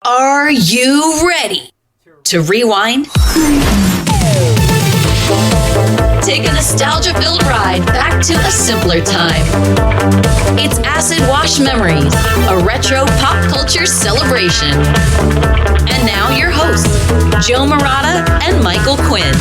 Are you ready to rewind? Take a nostalgia-filled ride back to a simpler time. It's Acid Wash Memories, a retro pop culture celebration. And now your hosts, Joe Murata and Michael Quinn.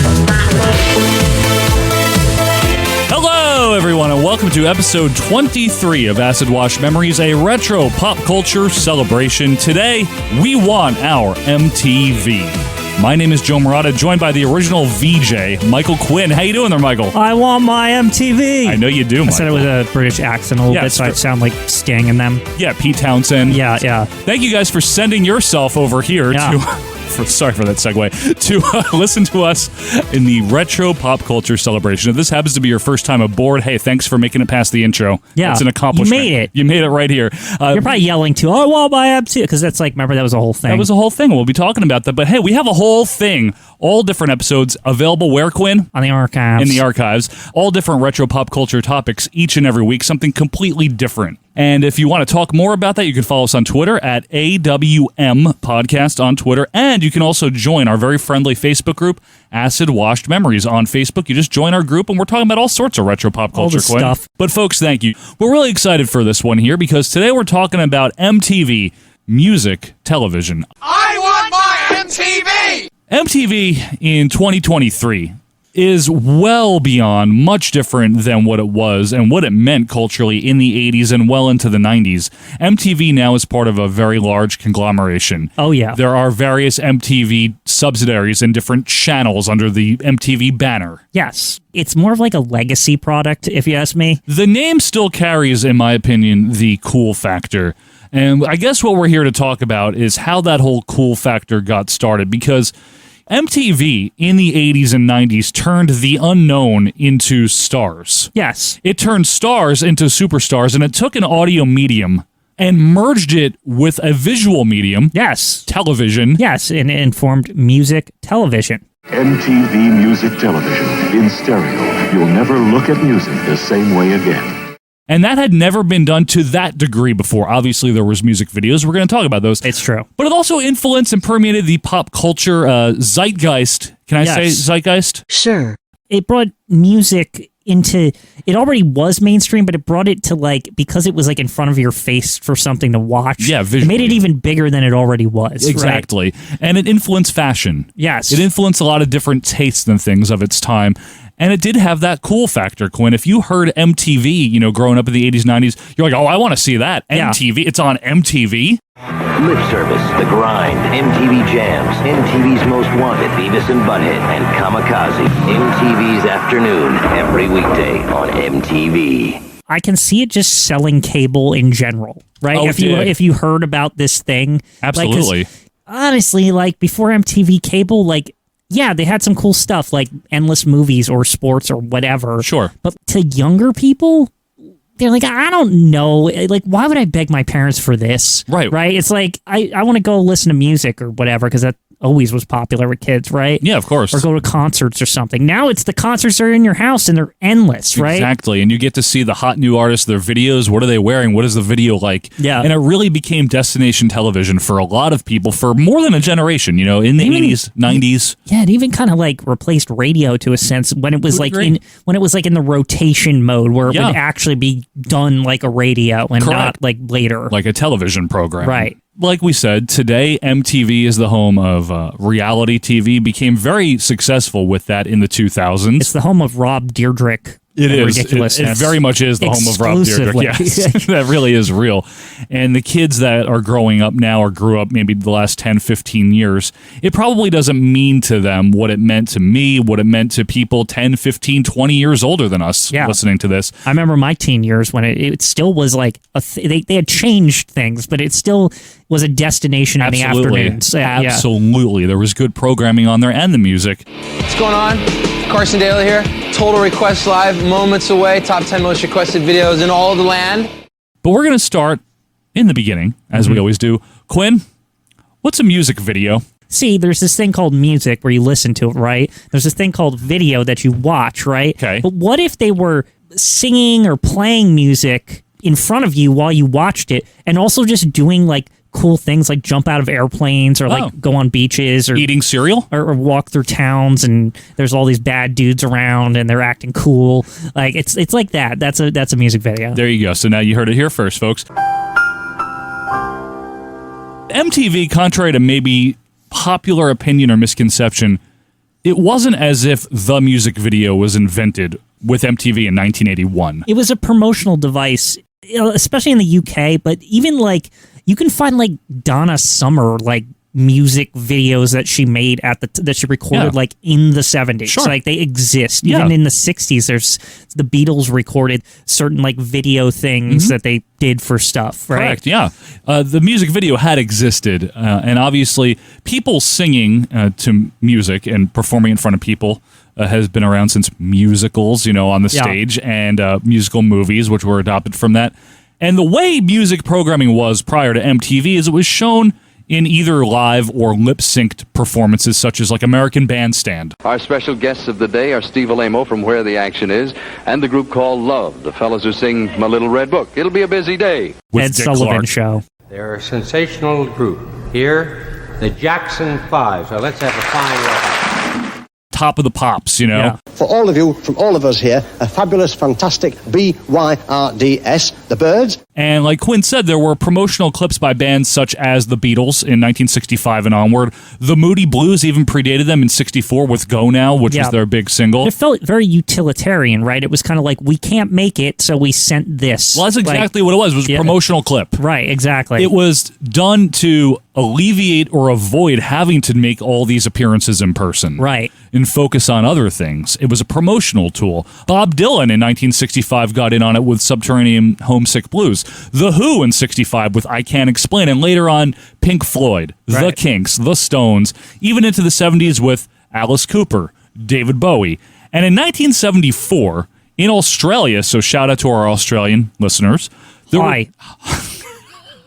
Hello, everyone, and welcome to episode 23 of Acid Wash Memories, a retro pop culture celebration. Today, we want our MTV. My name is Joe Murata, joined by the original VJ, Michael Quinn. How you doing there, Michael? I want my MTV. I know you do, Michael. I said it with a British accent a little bit, so I sound like Sting in them. Yeah, Pete Townsend. Yeah. Thank you guys for sending yourself over here to... Sorry for that segue. To listen to us in the retro pop culture celebration. If this happens to be your first time aboard, hey, thanks for making it past the intro. Yeah, it's an accomplishment. You made it. You made it right here. You're probably yelling too. I want my MTV, because that's like, remember, that was a whole thing. That was a whole thing. We'll be talking about that. But hey, we have a whole thing. All different episodes available where, Quinn? On the archives. In the archives. All different retro pop culture topics each and every week. Something completely different. And if you want to talk more about that, you can follow us on Twitter at AWM Podcast on Twitter. And you can also join our very friendly Facebook group, Acid Washed Memories on Facebook. You just join our group, and we're talking about all sorts of retro pop culture, Quinn. Stuff. But folks, thank you. We're really excited for this one here because today we're talking about MTV, music, television. I want my MTV! MTV in 2023 is well beyond, much different than what it was and what it meant culturally in the 80s and well into the 90s. MTV now is part of a very large conglomeration. Oh, yeah. There are various MTV subsidiaries and different channels under the MTV banner. Yes. It's more of like a legacy product, if you ask me. The name still carries, in my opinion, the cool factor. And I guess what we're here to talk about is how that whole cool factor got started, because MTV in the 80s and 90s turned the unknown into stars. Yes. It turned stars into superstars, and it took an audio medium and merged it with a visual medium. Yes. Television. Yes, and it informed music television. MTV Music Television in stereo. You'll never look at music the same way again. And that had never been done to that degree before. Obviously, there was music videos. We're going to talk about those. It's true. But it also influenced and permeated the pop culture zeitgeist. Can I say zeitgeist? Sure. It brought music into... It already was mainstream, but it brought it to, like, because it was, like, in front of your face for something to watch. Yeah, visually. It made it even bigger than it already was. Exactly. Right? And it influenced fashion. Yes. It influenced a lot of different tastes and things of its time. And it did have that cool factor, Quinn. If you heard MTV, growing up in the 80s, 90s, you're like, oh, I want to see that. MTV. It's on MTV. Lip Service, The Grind, MTV Jams, MTV's Most Wanted, Beavis and Butthead, and Kamikaze. MTV's Afternoon, every weekday on MTV. I can see it just selling cable in general, right? Oh, if you heard about this thing. Absolutely. Like, honestly, like, before MTV cable, like, yeah, they had some cool stuff like endless movies or sports or whatever. Sure. But to younger people, they're like, I don't know. Like, why would I beg my parents for this? Right. Right? It's like, I want to go listen to music or whatever because that always was popular with kids, right? Yeah, of course. Or go to concerts or something. Now it's the concerts are in your house and they're endless, right? Exactly. And you get to see the hot new artists, their videos. What are they wearing? What is the video like? Yeah. And it really became destination television for a lot of people for more than a generation, in the 80s, 90s. Yeah, it even kind of like replaced radio to a sense when it was like in the rotation mode where it would actually be done like a radio and not like later. Like a television program. Right. Like we said, today MTV is the home of reality TV, became very successful with that in the 2000s. It's the home of Rob Dyrdek. It is. Ridiculousness. It very much is the home of Rob Dyrdek. Yes, that really is real. And the kids that are growing up now or grew up maybe the last 10, 15 years, it probably doesn't mean to them what it meant to me, what it meant to people 10, 15, 20 years older than us listening to this. I remember my teen years when it still was like, they had changed things, but it still was a destination in the afternoons. Absolutely. There was good programming on there and the music. What's going on? Carson Daly here. Total Request Live, moments away. Top 10 most requested videos in all of the land. But we're going to start in the beginning, as we always do. Quinn, what's a music video? See, there's this thing called music where you listen to it, right? There's this thing called video that you watch, right? Okay. But what if they were singing or playing music in front of you while you watched it and also just doing like cool things like jump out of airplanes or like go on beaches or eating cereal or walk through towns and there's all these bad dudes around and they're acting cool. Like it's like that. That's a music video. There you go. So now you heard it here first, folks. MTV, contrary to maybe popular opinion or misconception, it wasn't as if the music video was invented with MTV in 1981. It was a promotional device, especially in the UK, but even like you can find like Donna Summer like music videos that she made that she recorded like in the 70s. Sure. So, like they exist. Even in the 60s, there's the Beatles recorded certain like video things that they did for stuff, right? Correct, yeah. The music video had existed, and obviously people singing to music and performing in front of people has been around since musicals, on the stage, and musical movies, which were adopted from that. And the way music programming was prior to MTV is it was shown in either live or lip-synced performances such as like American Bandstand. Our special guests of the day are Steve Alamo from Where the Action Is and the group called Love, the fellas who sing My Little Red Book. It'll be a busy day. With Ed Dick Sullivan Clark. Show. They're a sensational group. Here, the Jackson 5. So let's have a fine welcome. Top of the Pops, Yeah. For all of you, from all of us here, a fabulous, fantastic BYRDS, the Birds. And like Quinn said, there were promotional clips by bands such as the Beatles in 1965 and onward. The Moody Blues even predated them in 64 with Go Now, which was their big single. It felt very utilitarian, right? It was kind of like, we can't make it, so we sent this. Well, that's exactly what it was. It was a promotional clip. Right, exactly. It was done to alleviate or avoid having to make all these appearances in person. Right. And focus on other things. It was a promotional tool. Bob Dylan in 1965 got in on it with Subterranean Homesick Blues. The Who in 65 with I Can't Explain. And later on, Pink Floyd, The Kinks, The Stones, even into the 70s with Alice Cooper, David Bowie. And in 1974, in Australia, so shout out to our Australian listeners. Hi.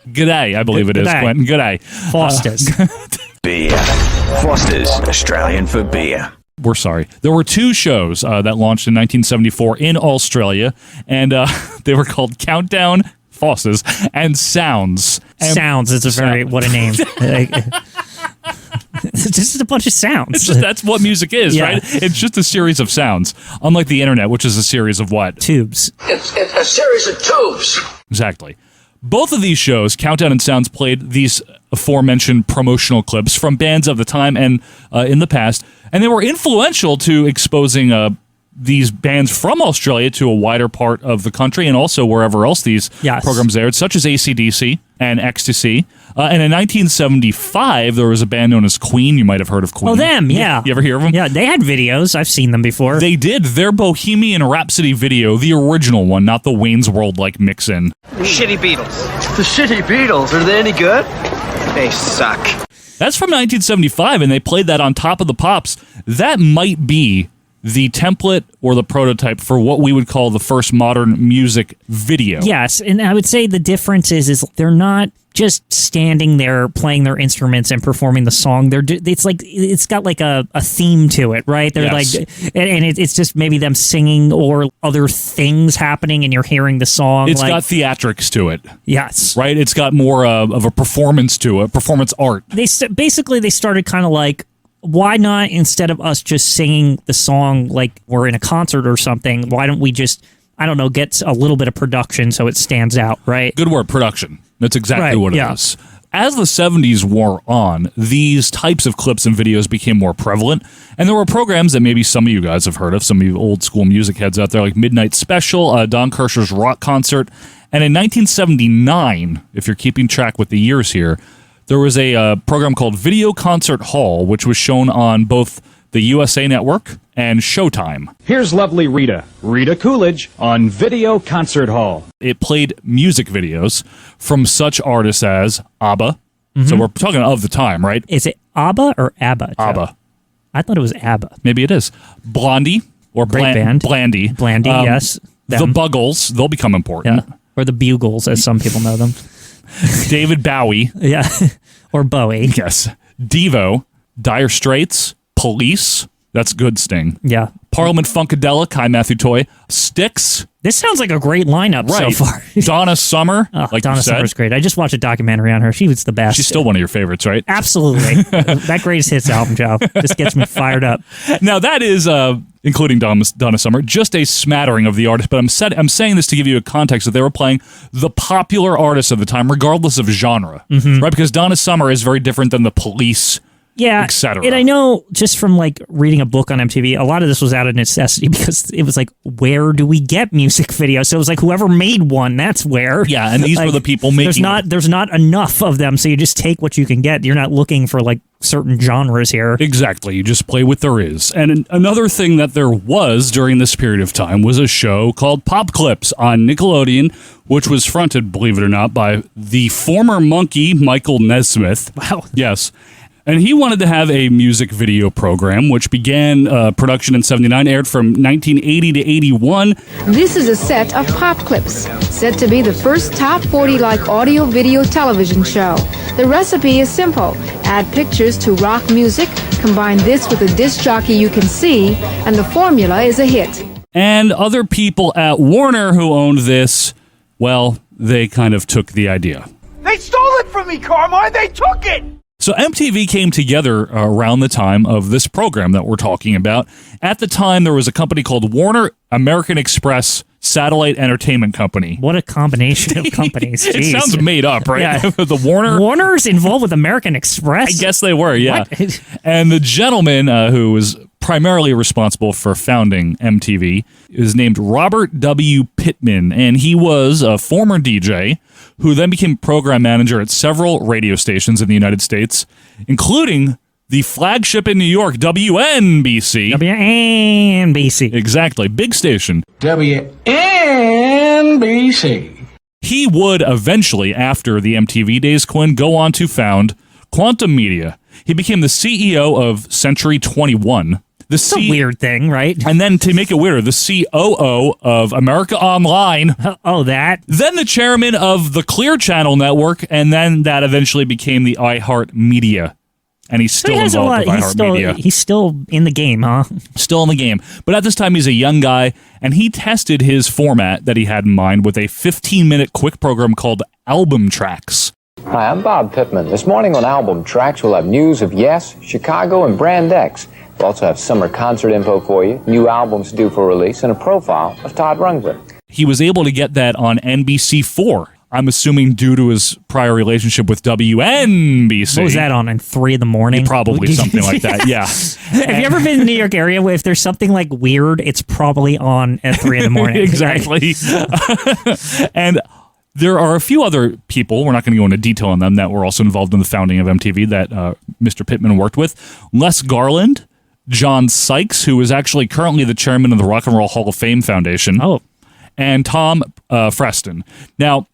G'day, I believe it is, Quentin. G'day. Foster's. Beer. Foster's, Australian for beer. We're sorry. There were two shows that launched in 1974 in Australia, and they were called Countdown, Foster's, and Sounds. Sounds is a very, what a name. It's just a bunch of sounds. It's just, that's what music is, right? It's just a series of sounds. Unlike the internet, which is a series of what? Tubes. It's a series of tubes. Exactly. Both of these shows, Countdown and Sounds, played these aforementioned promotional clips from bands of the time and in the past, and they were influential to exposing these bands from Australia to a wider part of the country and also wherever else these programs aired, such as AC/DC and Ecstasy. And in 1975, there was a band known as Queen. You might have heard of Queen. Oh, them, yeah. You ever hear of them? Yeah, they had videos. I've seen them before. They did. Their Bohemian Rhapsody video, the original one, not the Wayne's World-like mix-in. Shitty Beatles. The shitty Beatles, are they any good? They suck. That's from 1975, and they played that on Top of the Pops. That might be the template or the prototype for what we would call the first modern music video. Yes, and I would say the difference is they're not just standing there playing their instruments and performing the song. It's like it's got like a theme to it, right? They're like, and it's just maybe them singing or other things happening, and you're hearing the song. It's got theatrics to it. Yes, right. It's got more of a performance to it, performance art. They started kind of like, why not, instead of us just singing the song like we're in a concert or something, why don't we just, I don't know, get a little bit of production so it stands out, right? Good word, production. That's exactly what it is. As the 70s wore on, these types of clips and videos became more prevalent, and there were programs that maybe some of you guys have heard of, some of you old school music heads out there, like Midnight Special, Don Kirshner's Rock Concert, and in 1979, if you're keeping track with the years here, there was a program called Video Concert Hall, which was shown on both the USA Network and Showtime. Here's lovely Rita Coolidge, on Video Concert Hall. It played music videos from such artists as ABBA. So we're talking of the time, right? Is it ABBA or ABBA? Joe? ABBA. I thought it was ABBA. Maybe it is. Blondie or band. Blandy. Blandy, yes. The Buggles, they'll become important. Yeah. Or the Bugles, as some people know them. David Bowie. Yeah. Or Bowie. Yes. Devo, Dire Straits, Police. That's good, Sting. Yeah. Parliament Funkadelic, hi Matthew Toy. Styx. This sounds like a great lineup so far. Donna Summer, like Donna you said. Summer's great. I just watched a documentary on her. She was the best. She's still one of your favorites, right? Absolutely. That greatest hits album, Joe. Just gets me fired up. Now, that is, including Donna Summer, just a smattering of the artists, but I'm saying this to give you a context that they were playing the popular artists of the time, regardless of genre, right? Because Donna Summer is very different than the Police, yeah, etc. And I know just from like reading a book on MTV, a lot of this was out of necessity because it was like, where do we get music videos? So it was like whoever made one, that's where. Yeah, and these were the people making. There's not enough of them, so you just take what you can get. You're not looking for like certain genres here. Exactly. You just play what there is. And another thing that there was during this period of time was a show called Pop Clips on Nickelodeon, which was fronted, believe it or not, by the former Monkey, Michael Nesmith. Wow. Yes. And he wanted to have a music video program, which began production in 79, aired from 1980 to 81. This is a set of pop clips, said to be the first top 40-like audio-video television show. The recipe is simple. Add pictures to rock music, combine this with a disc jockey you can see, and the formula is a hit. And other people at Warner who owned this, well, they kind of took the idea. They stole it from me, Carmine! They took it! So MTV came together around the time of this program that we're talking about. At the time, there was a company called Warner American Express Satellite Entertainment Company. What a combination of companies. It sounds made up, right? Yeah. The Warner's involved with American Express? I guess they were, yeah. What? And the gentleman who was primarily responsible for founding MTV is named Robert W. Pittman, and he was a former DJ who then became program manager at several radio stations in the United States, including the flagship in New York, WNBC. WNBC. Exactly. Big station. WNBC. He would eventually, after the MTV days, Quinn, go on to found Quantum Media. He became the CEO of Century 21. It's a weird thing, right? And then to make it weirder, the COO of America Online. Oh, that? Then the chairman of the Clear Channel Network, and then that eventually became the iHeart Media. And he's still involved with iHeart Media. He's still in the game, huh? Still in the game. But at this time, he's a young guy, and he tested his format that he had in mind with a 15-minute quick program called Album Tracks. Hi, I'm Bob Pittman. This morning on Album Tracks, we'll have news of Yes, Chicago, and Brand X. We'll also have summer concert info for you, new albums due for release, and a profile of Todd Rundgren. He was able to get that on NBC4. I'm assuming due to his prior relationship with WNBC. What was that on 3 in the morning? Probably something like that, yeah. Have you ever been in the New York area where if there's something like weird, it's probably on at 3 in the morning? Exactly. And there are a few other people, we're not going to go into detail on them, that were also involved in the founding of MTV that Mr. Pittman worked with. Les Garland, John Sykes, who is actually currently the chairman of the Rock and Roll Hall of Fame Foundation. Oh. And Tom Freston. Now,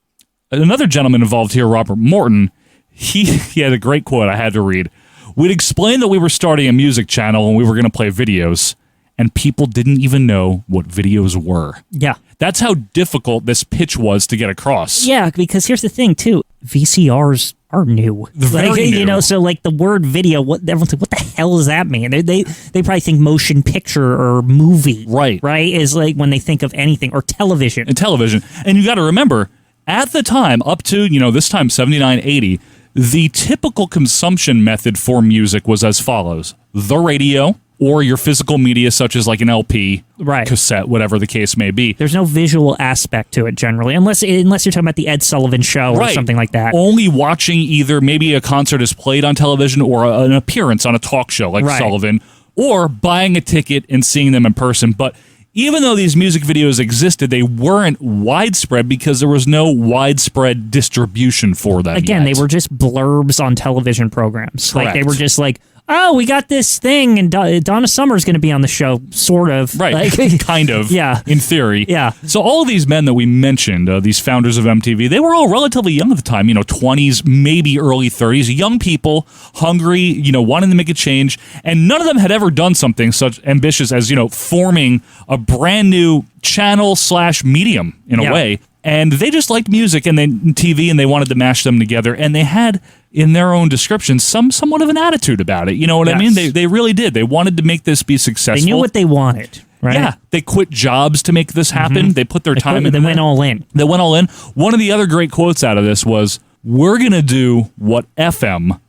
another gentleman involved here, Robert Morton, he had a great quote I had to read. We'd explain that we were starting a music channel and we were going to play videos, and people didn't even know what videos were. Yeah. That's how difficult this pitch was to get across. Yeah, because here's the thing, too. VCRs are new. Very new. You know, so like the word video, everyone's like, what the hell does that mean? They probably think motion picture or movie. Right. Right? Is like when they think of anything. Or television. And television. And you got to remember, at the time, up to, this time, 79, 80, the typical consumption method for music was as follows. The radio, or your physical media such as like an LP, right, cassette, whatever the case may be. There's no visual aspect to it generally, unless you're talking about the Ed Sullivan Show or something like that. Only watching either maybe a concert is played on television or an appearance on a talk show like Sullivan, or buying a ticket and seeing them in person. But even though these music videos existed, they weren't widespread because there was no widespread distribution for them. Again, yet. They were just blurbs on television programs. Correct. Like they were just like, oh, we got this thing, and Donna Summer's going to be on the show, sort of. Right, like, kind of, yeah. In theory. Yeah. So all of these men that we mentioned, these founders of MTV, they were all relatively young at the time, 20s, maybe early 30s, young people, hungry, wanting to make a change, and none of them had ever done something such ambitious as, forming a brand new channel/medium in a way. And they just liked music and then TV, and they wanted to mash them together. And they had in their own description, somewhat of an attitude about it. You know what I mean? They really did. They wanted to make this be successful. They knew what they wanted. Right? Yeah, they quit jobs to make this happen. They put their time in. They went all in. They went all in. One of the other great quotes out of this was, "We're going to do what FM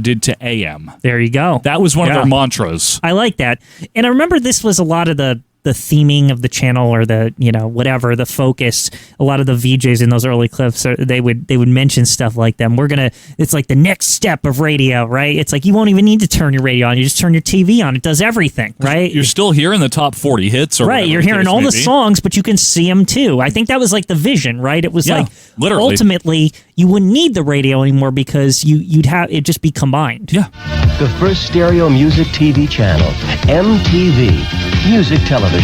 did to AM." There you go. That was one of their mantras. I like that. And I remember this was a lot of the theming of the channel, or the, whatever, the focus. A lot of the VJs in those early clips, they would mention stuff like them. It's like the next step of radio, right? It's like you won't even need to turn your radio on. You just turn your TV on. It does everything, right? You're still hearing the top 40 hits. Right, you're hearing all the songs, but you can see them too. I think that was like the vision, right? It was literally. Ultimately, you wouldn't need the radio anymore because you'd have it just be combined. Yeah. The first stereo music TV channel, MTV, music television.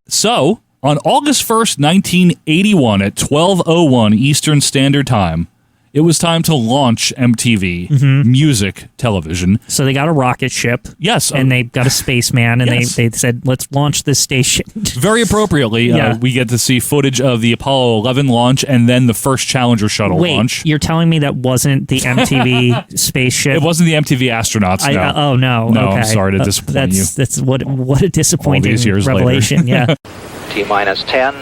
So, on August 1st, 1981 at 12:01 Eastern Standard Time, it was time to launch MTV music television. So they got a rocket ship. Yes. And they got a spaceman, and they said, let's launch this station. Very appropriately, we get to see footage of the Apollo 11 launch and then the first Challenger shuttle launch. You're telling me that wasn't the MTV spaceship? It wasn't the MTV astronauts, no. Oh, no. No, okay. I'm sorry to disappoint you. That's what a disappointing all these years revelation. Later. Yeah. T-minus 10,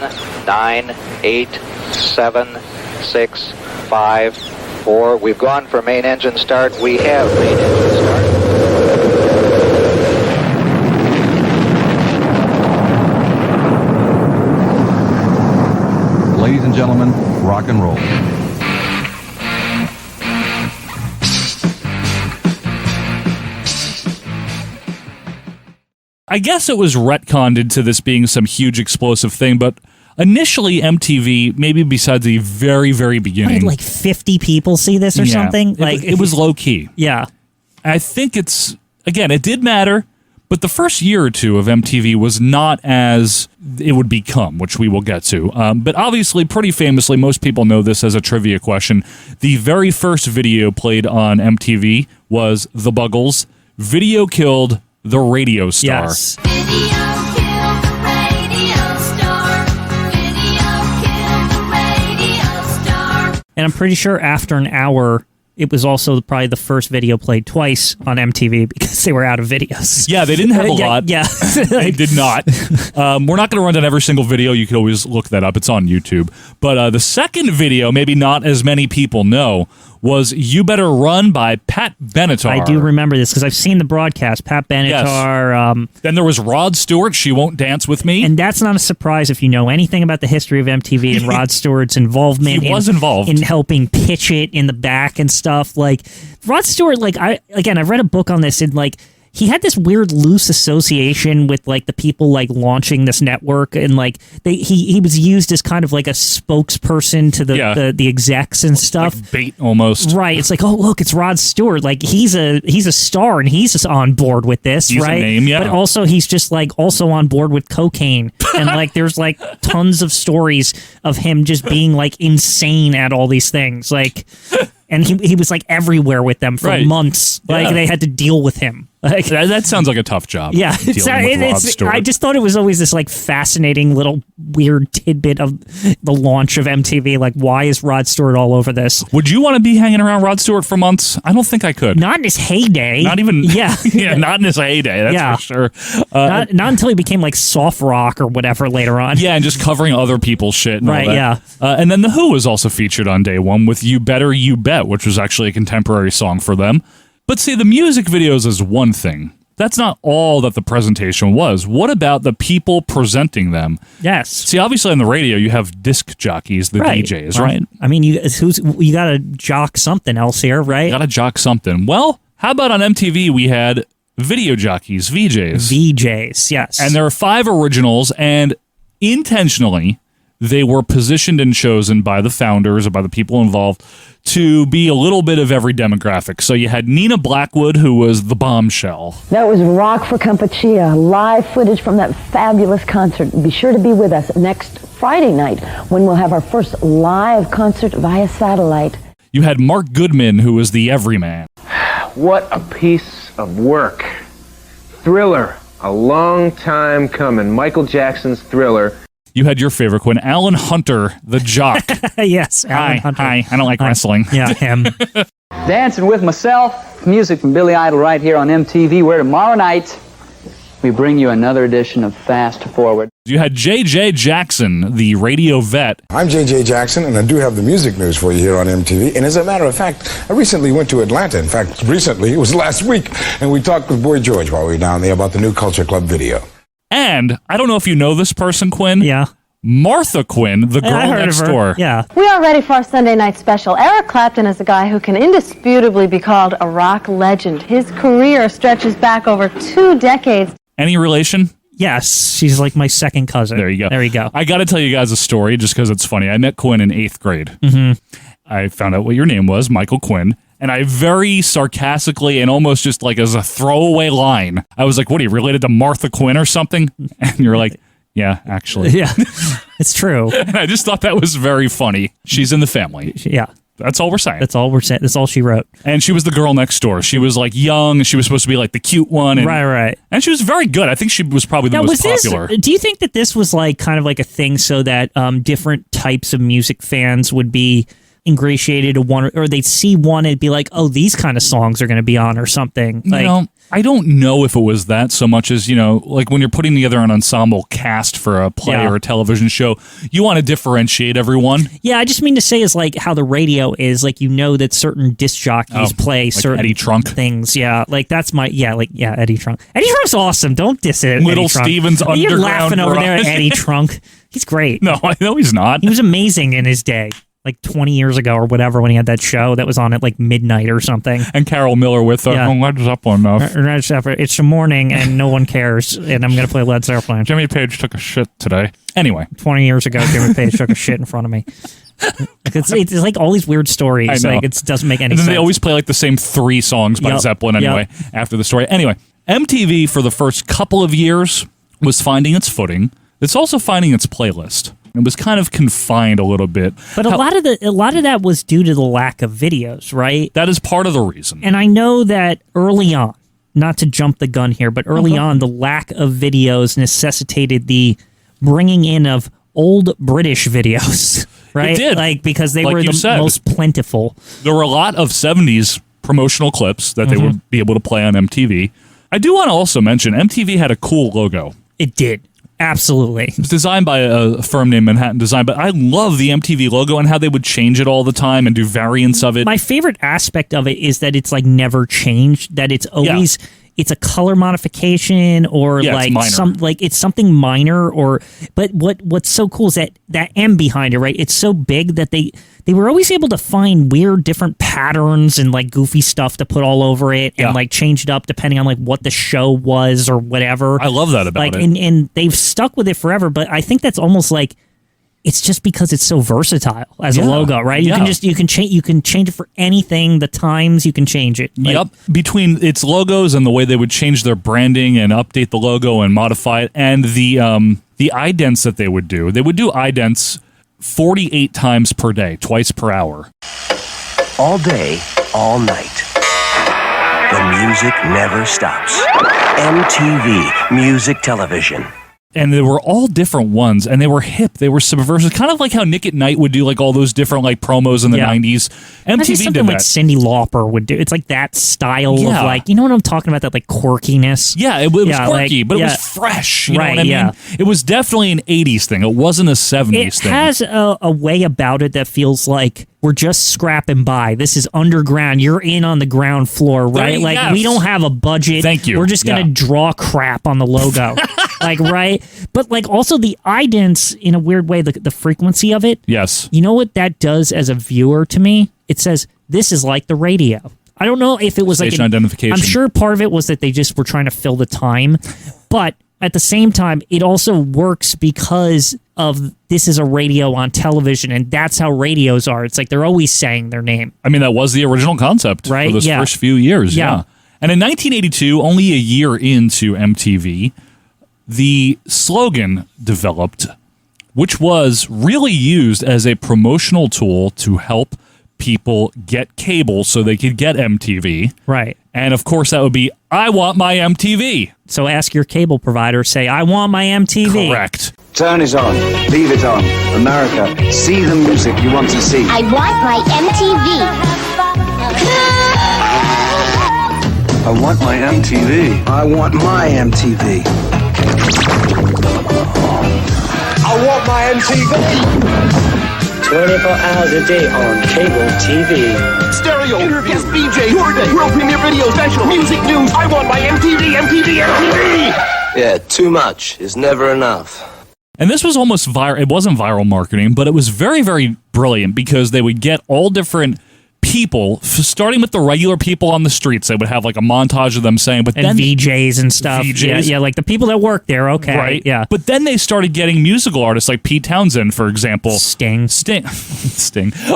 9, 8, 7, 6, 5, 4. We've gone for main engine start. We have main engine start. Ladies and gentlemen, rock and roll. I guess it was retconned into this being some huge explosive thing, but initially MTV, maybe besides the very, very beginning, like 50 people see this or something. It was low key. Yeah, I think it did matter, but the first year or two of MTV was not as it would become, which we will get to. But obviously, pretty famously, most people know this as a trivia question. The very first video played on MTV was The Buggles. Video killed the radio star. Yes. And I'm pretty sure after an hour, it was also probably the first video played twice on MTV because they were out of videos. Yeah, they didn't have a lot. Yeah. They did not. We're not going to run down every single video. You can always look that up. It's on YouTube. But the second video, maybe not as many people know, was You Better Run by Pat Benatar. I do remember this because I've seen the broadcast. Pat Benatar. Yes. Then there was Rod Stewart, She Won't Dance With Me. And that's not a surprise if you know anything about the history of MTV and Rod Stewart's involvement. He was involved in helping pitch it in the back and stuff. Like, Rod Stewart, I've read a book on this, and he had this weird loose association with the people launching this network, and he was used as kind of like a spokesperson to the execs and stuff. Like bait almost. Right. It's like, oh look, it's Rod Stewart. He's a star and he's just on board with this, he's right? A name, yeah. But also he's just also on board with cocaine. And there's tons of stories of him just being insane at all these things. And he was everywhere with them for months. They had to deal with him. That sounds like a tough job. Yeah, dealing with Rod Stewart. I just thought it was always this fascinating little weird tidbit of the launch of MTV. Why is Rod Stewart all over this? Would you want to be hanging around Rod Stewart for months? I don't think I could. Not in his heyday. Not even. Yeah, not in his heyday. That's for sure. Not until he became soft rock or whatever later on. Yeah, and just covering other people's shit. And right. All that. Yeah. And then The Who was also featured on day one with You Better You Bet, which was actually a contemporary song for them. But see, the music videos is one thing. That's not all that the presentation was. What about the people presenting them? Yes. See, obviously on the radio you have disc jockeys, the DJs, right? I mean, you got to jock something else here, right? You got to jock something. Well, how about on MTV we had video jockeys, VJs. VJs, yes. And there are 5 originals, and intentionally they were positioned and chosen by the founders or by the people involved to be a little bit of every demographic. So you had Nina Blackwood, who was the bombshell. That was Rock for Kampuchea, live footage from that fabulous concert. Be sure to be with us next Friday night when we'll have our first live concert via satellite. You had Mark Goodman, who was the everyman. What a piece of work. Thriller, a long time coming. Michael Jackson's Thriller. You had your favorite one, Alan Hunter, the jock. Yes, Alan Hunter. Hi, I don't like wrestling. Yeah, him. Dancing with myself, music from Billy Idol right here on MTV, where tomorrow night we bring you another edition of Fast Forward. You had J.J. Jackson, the radio vet. I'm J.J. Jackson, and I do have the music news for you here on MTV. And as a matter of fact, I recently went to Atlanta. In fact, recently, it was last week, and we talked with Boy George while we were down there about the new Culture Club video. And I don't know if you know this person, Quinn. Yeah. Martha Quinn, the girl next door. Yeah. We are ready for our Sunday night special. Eric Clapton is a guy who can indisputably be called a rock legend. His career stretches back over 2 decades. Any relation? Yes, she's like my second cousin. There you go. There you go. I got to tell you guys a story just because it's funny. I met Quinn in 8th grade. I found out what your name was, Michael Quinn. And I very sarcastically and almost just like as a throwaway line, I was like, what, are you related to Martha Quinn or something? And you're like, yeah, actually. Yeah, it's true. And I just thought that was very funny. She's in the family. Yeah. That's all we're saying. That's all we're saying. That's all she wrote. And she was the girl next door. She was like young. She was supposed to be like the cute one. And, right. And she was very good. I think she was probably the most popular. Do you think that this was like kind of like a thing so that different types of music fans would be ingratiated to one, or they'd see one and be like, oh, these kind of songs are going to be on or something? Like, you know, I don't know if it was that so much as, you know, like when you're putting together an ensemble cast for a play or a television show, you want to differentiate everyone. Yeah, I just mean to say is like how the radio is, like, you know that certain disc jockeys play like certain Eddie Trunk things. Yeah, like that's my, Eddie Trunk. Eddie Trunk's awesome. Don't diss it. Little Eddie Trunk. Steven's You're Underground laughing over there at Garage. Eddie Trunk. He's great. No, I know he's not. He was amazing in his day. Like 20 years ago or whatever, when he had that show that was on at like midnight or something. And Carol Miller with Led Zeppelin. Led Zeppelin. It's the morning and no one cares, and I'm going to play Led Zeppelin. Jimmy Page took a shit today. Anyway. 20 years ago, Jimmy Page took a shit in front of me. It's like all these weird stories. I know. Like, it doesn't make any and then sense. they always play like the same 3 songs by Zeppelin anyway after the story. Anyway, MTV for the first couple of years was finding its footing. It's also finding its playlist. It was kind of confined a little bit. But a lot of that was due to the lack of videos, right? That is part of the reason. And I know that early on, not to jump the gun here, but early on, the lack of videos necessitated the bringing in of old British videos, right? It did. Like, because they were the most plentiful. There were a lot of 70s promotional clips that they would be able to play on MTV. I do want to also mention MTV had a cool logo. It did. Absolutely. It was designed by a firm named Manhattan Design, but I love the MTV logo and how they would change it all the time and do variants of it. My favorite aspect of it is that it's like never changed, that it's always it's a color modification or like it's something minor, or but what's so cool is that M behind it, right? It's so big that they were always able to find weird different patterns and like goofy stuff to put all over it and like change it up depending on like what the show was or whatever. I love that about it. And they've stuck with it forever, but I think that's almost like it's just because it's so versatile as a logo, right? You can change it for anything, the times you can change it. Yep. Between its logos and the way they would change their branding and update the logo and modify it, and the idents that they would do idents 48 times per day, twice per hour. All day, all night. The music never stops. MTV Music Television. And they were all different ones, and they were hip, they were subversive, kind of like how Nick at Night would do like all those different like promos in the 90s. MTV something did like that. Cyndi Lauper would do. It's like that style of like, you know what I'm talking about, that like quirkiness. Yeah, it was quirky, but it was fresh. You know what I mean? It was definitely an 80s thing. It wasn't a 70s thing. It has a way about it that feels like we're just scrapping by. This is underground. You're in on the ground floor, right? Like, we don't have a budget. Thank you. We're just going to draw crap on the logo. Like, right? But, like, also the idents, in a weird way, the frequency of it. Yes. You know what that does as a viewer to me? It says, this is like the radio. I don't know if it was Station like identification. I'm sure part of it was that they just were trying to fill the time. But at the same time, it also works because of this is a radio on television, and that's how radios are. It's like they're always saying their name. I mean, that was the original concept for those first few years. Yeah. And in 1982, only a year into MTV, the slogan developed, which was really used as a promotional tool to help people get cable so they could get MTV. Right. And of course, that would be, I want my MTV. So ask your cable provider, say, I want my MTV. Correct. Turn it on. Leave it on. America, see the music you want to see. I want my MTV. I want my MTV. I want my MTV. I want my MTV. 24 hours a day on cable TV. Stereo, interviews, BJ, tour day, world premiere video special, music news. I want my MTV, MTV, MTV. Yeah, too much is never enough. And this was almost viral. It wasn't viral marketing, but it was very, very brilliant because they would get all different people, starting with the regular people on the streets. They would have like a montage of them saying, but and then VJs and stuff. VJs. Yeah, like the people that work there. Okay, right. Yeah, but then they started getting musical artists like Pete Townsend, for example, Sting,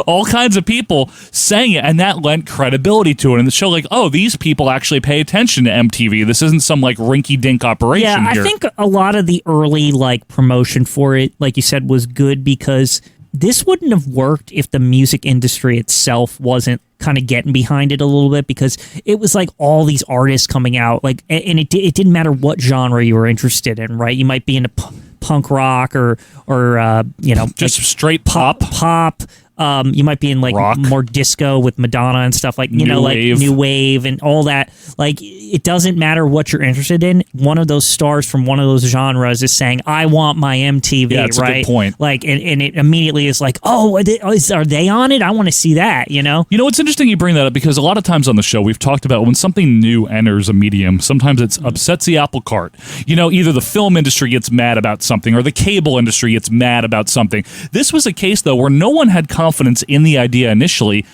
all kinds of people sang it, and that lent credibility to it. And the show, like, oh, these people actually pay attention to MTV. This isn't some like rinky-dink operation. Yeah, here. I think a lot of the early like promotion for it, like you said, was good because this wouldn't have worked if the music industry itself wasn't kind of getting behind it a little bit, because it was like all these artists coming out, like, and it didn't matter what genre you were interested in, right? You might be into punk rock or you know, just like straight pop. You might be in like rock, more disco with Madonna and stuff, like, you know, like new wave and all that. Like, it doesn't matter what you're interested in. One of those stars from one of those genres is saying, "I want my MTV." Yeah, that's right? a good point. Like, and it immediately is like, "Oh, are they on it? I want to see that." You know. You know, it's interesting you bring that up because a lot of times on the show we've talked about when something new enters a medium, sometimes it upsets the apple cart. You know, either the film industry gets mad about something or the cable industry gets mad about something. This was a case though where no one had confidence in the idea initially,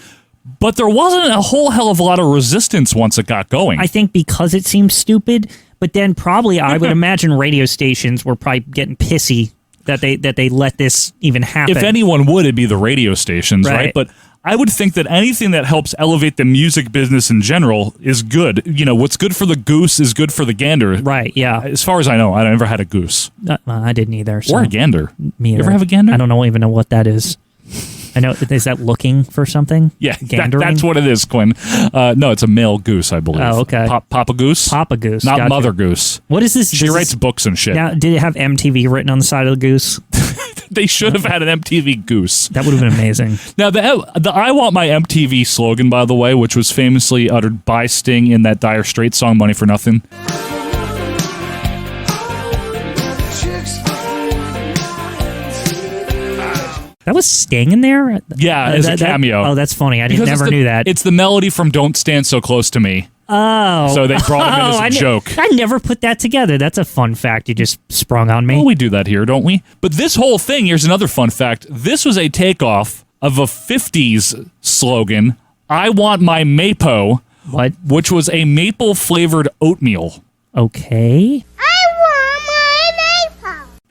but there wasn't a whole hell of a lot of resistance once it got going. I think because it seemed stupid, but then probably I would imagine radio stations were probably getting pissy that they let this even happen. If anyone would, it'd be the radio stations, right? But I would think that anything that helps elevate the music business in general is good. You know, what's good for the goose is good for the gander. Right, yeah. As far as I know, I never had a goose. I didn't either. So. Or a gander. Me either. You ever have a gander? I don't even know what that is. I know, is that looking for something? Yeah, Gandering? that's what it is, Quinn. No, it's a male goose, I believe. Oh, okay. Papa Goose? Papa Goose. Not Gotcha. Mother Goose. What is this? She writes books and shit. Now, did it have MTV written on the side of the goose? They should have had an MTV goose. That would have been amazing. Now, the I Want My MTV slogan, by the way, which was famously uttered by Sting in that Dire Straits song, Money for Nothing. That was Sting in there? Yeah, as a cameo. Oh, that's funny. I never knew that. It's the melody from Don't Stand So Close to Me. Oh. So they brought him in as a joke. I never put that together. That's a fun fact you just sprung on me. Well, we do that here, don't we? But this whole thing, here's another fun fact. This was a takeoff of a 50s slogan, I want my Mapo. What? Which was a maple-flavored oatmeal. Okay.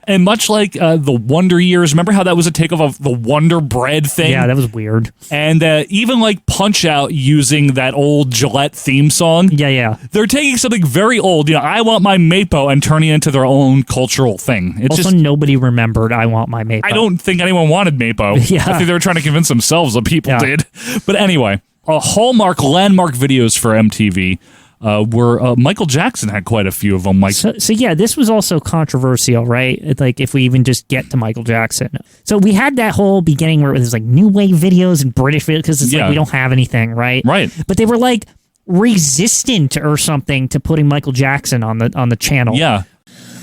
And much like the Wonder Years, remember how that was a takeoff of the Wonder Bread thing? Yeah, that was weird. And even like Punch-Out using that old Gillette theme song. Yeah. They're taking something very old, you know, I want my Mapo, and turning it into their own cultural thing. It's also, nobody remembered I want my Mapo. I don't think anyone wanted Mapo. Yeah. I think they were trying to convince themselves that people did. But anyway, Hallmark landmark videos for MTV. Where Michael Jackson had quite a few of them. Like, so yeah, this was also controversial, right? It's like, if we even just get to Michael Jackson. So we had that whole beginning where it was like new wave videos and British videos, because it's like we don't have anything, right? Right. But they were like resistant or something to putting Michael Jackson on the channel. Yeah.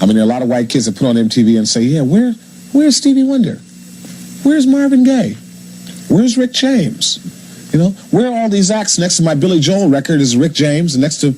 I mean, there are a lot of white kids that put on MTV and say, yeah, where's Stevie Wonder? Where's Marvin Gaye? Where's Rick James? You know, where are all these acts? Next to my Billy Joel record is Rick James, and next to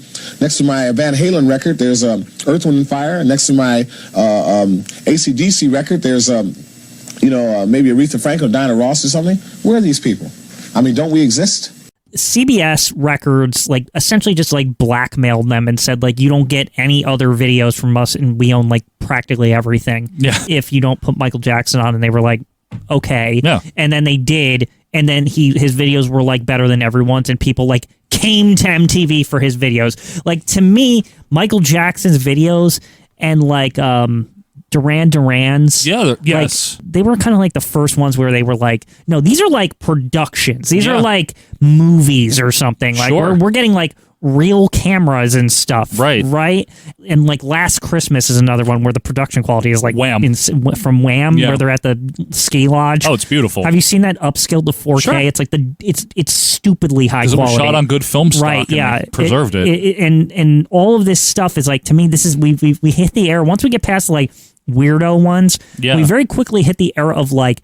my Van Halen record, there's Earth, Wind, and Fire. And next to my AC/DC record, there's maybe Aretha Franklin, Diana Ross, or something. Where are these people? I mean, don't we exist? CBS Records like essentially just like blackmailed them and said, like, you don't get any other videos from us, and we own like practically everything. Yeah. If you don't put Michael Jackson on. And they were like, okay. Yeah. And then they did. And then his videos were like better than everyone's, and people like came to MTV for his videos. Like, to me, Michael Jackson's videos and like Duran Duran's, yes, like, they were kind of like the first ones where they were like, no, these are like productions. These are like movies or something. Like, Sure. we're getting like real cameras and stuff. Right. And like Last Christmas is another one where the production quality is like Wham. From Wham, Yeah. where they're at the ski lodge. Oh, it's beautiful. Have you seen that upscaled to 4K? Sure. It's like it's stupidly high Because it quality. was shot on good film stock. Right, and yeah, they preserved it. And all of this stuff is like, to me, this is we hit the era. Once we get past like weirdo ones, we very quickly hit the era of like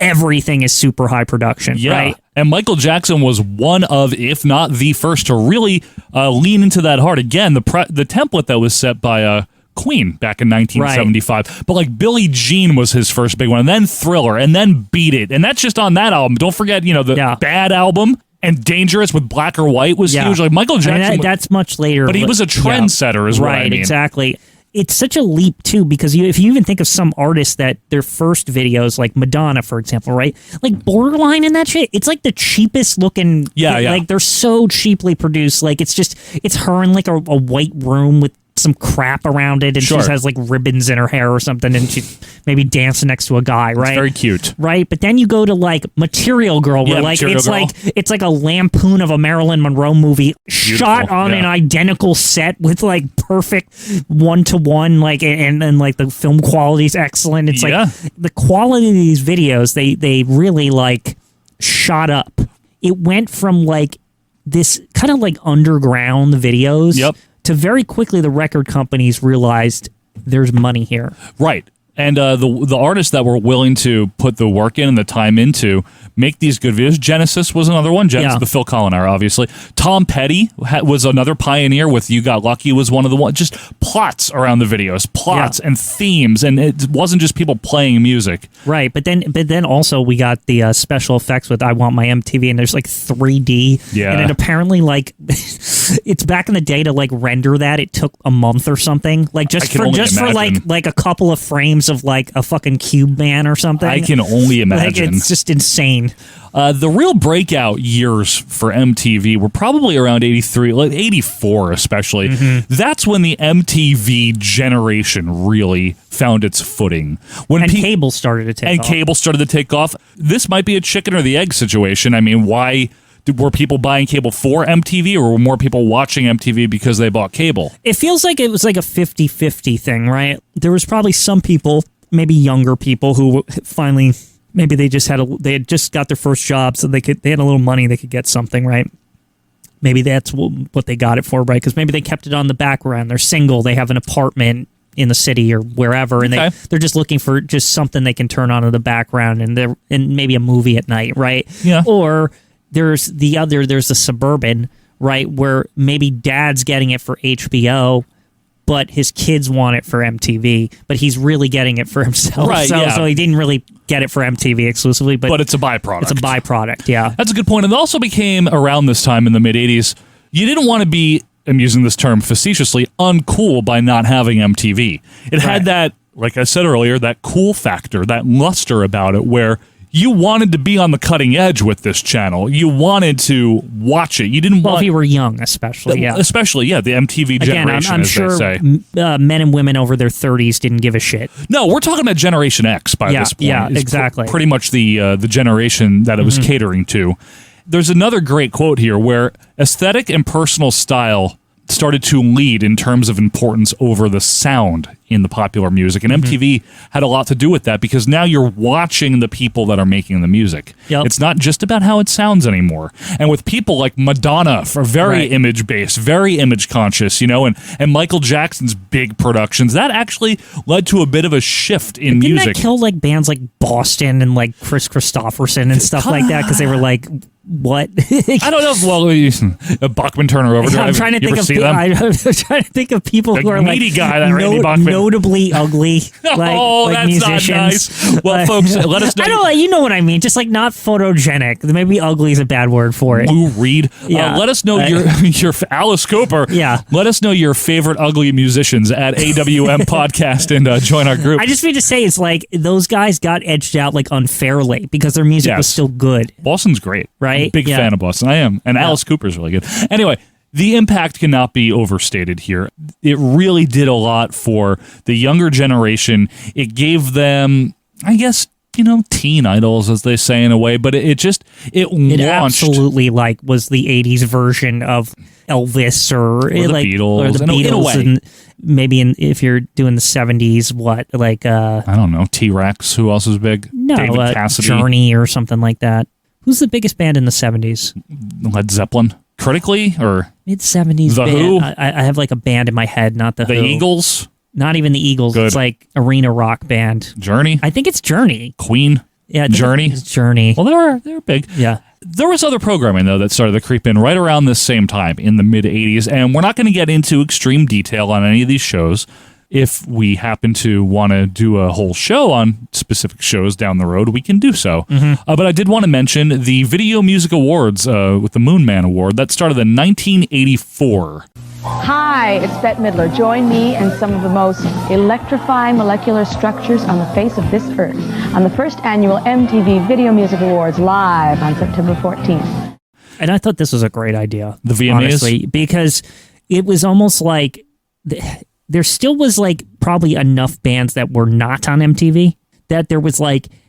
everything is super high production. Yeah. Right. And Michael Jackson was one of, if not the first, to really lean into that hard. Again, the template that was set by Queen back in 1975. Right. But like Billie Jean was his first big one, and then Thriller, and then Beat It. And that's just on that album. Don't forget, the Bad album and Dangerous with Black or White was huge. Like Michael Jackson. That's much later. But he was a trendsetter as well. Right, I mean. Exactly. It's such a leap, too, because if you even think of some artists that their first videos, like Madonna, for example, right? Like Borderline and that shit, it's like the cheapest looking. Yeah. Like they're so cheaply produced. Like it's her in like a white room with some crap around it, and she has like ribbons in her hair or something, and she's maybe dancing next to a guy, right? It's very cute. Right? But then you go to like Material Girl, where like it's like a lampoon of a Marilyn Monroe movie shot on an identical set with like perfect 1-to-1, like and like the film quality is excellent. It's like the quality of these videos, they really like shot up. It went from like this kind of like underground videos to very quickly the record companies realized there's money here. Right. And the artists that were willing to put the work in and the time in to make these good videos. Genesis was another one. Genesis, the Phil Collins era, obviously. Tom Petty was another pioneer with You Got Lucky was one of the ones. Just plots around the videos, plots and themes. And it wasn't just people playing music. Right. But then also we got the special effects with I Want My MTV, and there's like 3D. Yeah. And it apparently like it's back in the day to like render that. It took a month or something. Like just for like a couple of frames of like a fucking Cube Man or something. I can only imagine. Like, it's just insane. The real breakout years for MTV were probably around 83, like 84 especially. Mm-hmm. That's when the MTV generation really found its footing. When cable started to take off. Cable started to take off. This might be a chicken or the egg situation. I mean, why... Were people buying cable for MTV, or were more people watching MTV because they bought cable? It feels like it was like a 50-50 thing, right? There was probably some people, maybe younger people, who finally, maybe they had just got their first job, so they had a little money, they could get something, right? Maybe that's what they got it for, right? Because maybe they kept it on the background. They're single, they have an apartment in the city or wherever, and they're just looking for just something they can turn on in the background, and maybe a movie at night, right? Yeah. Or there's the suburban, right, where maybe dad's getting it for HBO, but his kids want it for MTV, but he's really getting it for himself. Right, so he didn't really get it for MTV exclusively, but it's a byproduct. It's a byproduct, yeah. That's a good point. And it also became, around this time in the mid-'80s, you didn't want to be, I'm using this term facetiously, uncool by not having MTV. It had that, like I said earlier, that cool factor, that luster about it, where you wanted to be on the cutting edge with this channel. You wanted to watch it. You didn't want... Well, if you were young, especially, yeah. Especially, yeah, the MTV generation, I'm as sure they say. Men and women over their 30s didn't give a shit. No, we're talking about Generation X by this point. Yeah, It's exactly. pretty much the generation that it was catering to. There's another great quote here where aesthetic and personal style started to lead in terms of importance over the sound in the popular music. And MTV had a lot to do with that, because now you're watching the people that are making the music. Yep. It's not just about how it sounds anymore. And with people like Madonna, for very image-based, very image-conscious, and Michael Jackson's big productions, that actually led to a bit of a shift in music. Didn't that kill like bands like Boston and like Chris Christopherson and stuff like that, because they were like, what? I don't know. Well, Bachman Turner Overdrive. I'm trying to think of people the who are meaty guy, that Randy Bachman. notably ugly, like musicians. Not nice. Well, folks, let us know. I don't know. You know what I mean? Just like not photogenic. Maybe ugly is a bad word for it. Lou Reed. Yeah. Let us know your Alice Cooper. Yeah. Let us know your favorite ugly musicians at AWM Podcast and join our group. I just need to say, it's like those guys got edged out like unfairly because their music was still good. Boston's great. Right? I'm a big fan of Boston. I am. And Alice Cooper's really good. Anyway, the impact cannot be overstated here. It really did a lot for the younger generation. It gave them, I guess, teen idols, as they say in a way, but it launched. Absolutely was the 80s version of Elvis or the Beatles. In a way. And maybe if you're doing the 70s, I don't know, T-Rex, who else was big? No, David Cassidy. Journey or something like that. Who's the biggest band in the 70s? Led Zeppelin. Critically, or mid-70s The band. Who? I have a band in my head, not the Who. The Eagles? Not even the Eagles. Good. It's arena rock band. Journey? I think it's Journey. Queen? Yeah, Journey? It's Journey. Well, they were big. Yeah. There was other programming, though, that started to creep in right around this same time in the mid-'80s, and we're not going to get into extreme detail on any of these shows. If we happen to want to do a whole show on specific shows down the road, we can do so. But I did want to mention the Video Music Awards with the Moon Man Award. That started in 1984. Hi, it's Bette Midler. Join me and some of the most electrifying molecular structures on the face of this earth on the first annual MTV Video Music Awards live on September 14th. And I thought this was a great idea. The VMAs? Honestly, because it was almost like there still was probably enough bands that were not on MTV that there was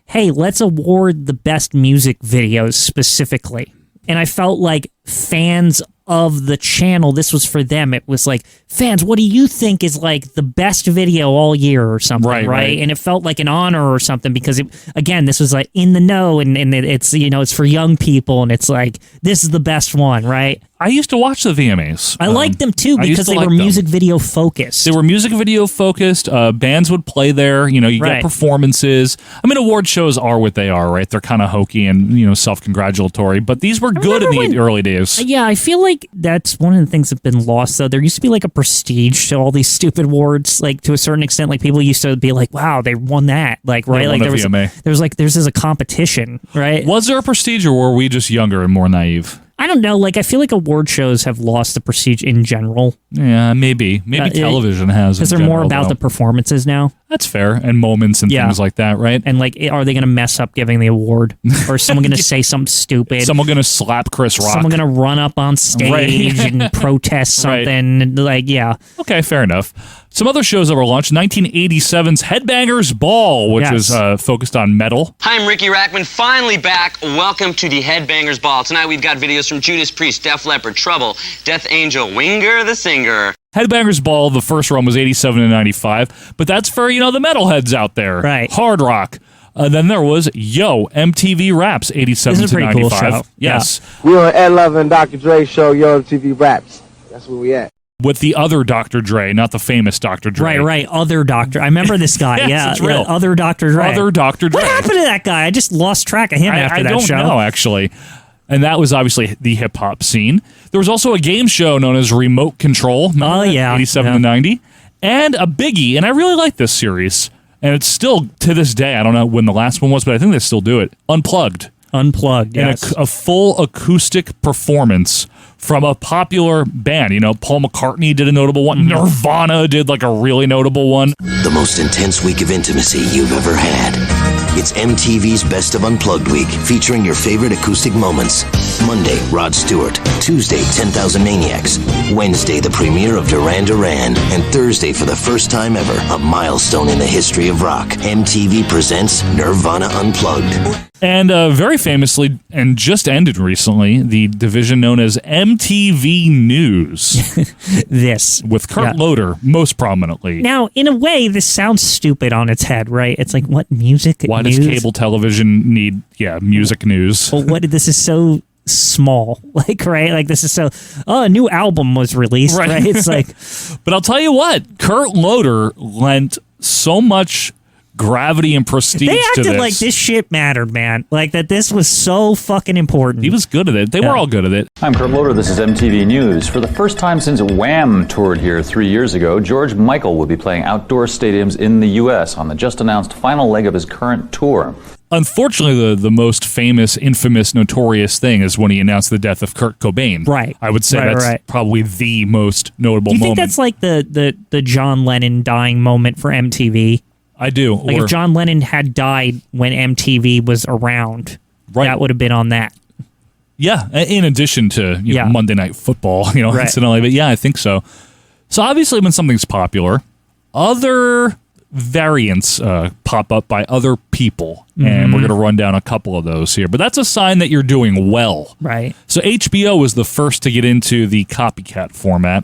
hey, let's award the best music videos specifically. And I felt like fans of the channel, this was for them. It was fans, what do you think is the best video all year or something, right? And it felt like an honor or something because, this was in the know and it's, it's for young people and it's this is the best one, right? I used to watch the VMAs. I liked them too because they were music video focused. They were music video focused. Bands would play there. You get performances. I mean, award shows are what they are, right? They're kind of hokey and self-congratulatory. But these were good in the early days. Yeah, I feel like that's one of the things that's been lost. Though there used to be a prestige to all these stupid awards. To a certain extent, people used to be wow, they won that. Right? There's a competition, right? Was there a prestige, or were we just younger and more naive? I don't know. I feel like award shows have lost the prestige in general. Yeah, maybe television has because they're more about the performances now. That's fair, and moments and things like that, right? And are they going to mess up giving the award, or is someone going to say something stupid? Someone going to slap Chris Rock? Someone going to run up on stage and protest something? Yeah. Okay, fair enough. Some other shows that were launched: 1987's Headbangers Ball, which was focused on metal. Hi, I'm Ricky Rackman, finally back. Welcome to the Headbangers Ball. Tonight we've got videos from Judas Priest, Def Leppard, Trouble, Death Angel, Winger the Singer. Headbangers Ball, the first run was 87 to 95, but that's for, the metalheads out there. Right. Hard rock. Then there was Yo! MTV Raps, 87 to 95. Cool show. Yes. Yeah. We're on Ed Lover and Dr. Dre show, Yo! MTV Raps. That's where we at. With the other Dr. Dre, not the famous Dr. Dre. Right. Other Dr. I remember this guy. Yes, it's real. Other Dr. Dre. Other Dr. Dre. What happened to that guy? I just lost track of him after that show. I don't know, actually. And that was obviously the hip-hop scene. There was also a game show known as Remote Control. Oh, yeah. 87 to 90. And a biggie, and I really like this series. And it's still, to this day, I don't know when the last one was, but I think they still do it. Unplugged. Yes. And a full acoustic performance from a popular band. Paul McCartney did a notable one. Nirvana did a really notable one. The most intense week of intimacy you've ever had. It's MTV's Best of Unplugged Week, featuring your favorite acoustic moments. Monday, Rod Stewart. Tuesday, 10,000 Maniacs. Wednesday, the premiere of Duran Duran. And Thursday, for the first time ever, a milestone in the history of rock. MTV presents Nirvana Unplugged. And very famously, and just ended recently, the division known as MTV News. With Kurt Loder, most prominently. Now, in a way, this sounds stupid on its head, right? It's what music Why news? does cable television need, music news? Well, this is so small, right? This is so, a new album was released, right? It's But I'll tell you what, Kurt Loder lent so much gravity and prestige they to acted this. like this shit mattered, man. That this was so fucking important. He was good at it. They were all good at it. I'm Kurt Loder. This is MTV News. For the first time since Wham! Toured here 3 years ago, George Michael will be playing outdoor stadiums in the U.S. on the just-announced final leg of his current tour. Unfortunately, the most famous, infamous, notorious thing is when he announced the death of Kurt Cobain. Right. I would say that's probably the most notable Do you moment. think that's the John Lennon dying moment for MTV? I do. If John Lennon had died when MTV was around, that would have been on that. Yeah, in addition to Monday Night Football, incidentally. But yeah, I think so. So obviously when something's popular, other variants pop up by other people, and we're going to run down a couple of those here. But that's a sign that you're doing well. Right. So HBO was the first to get into the copycat format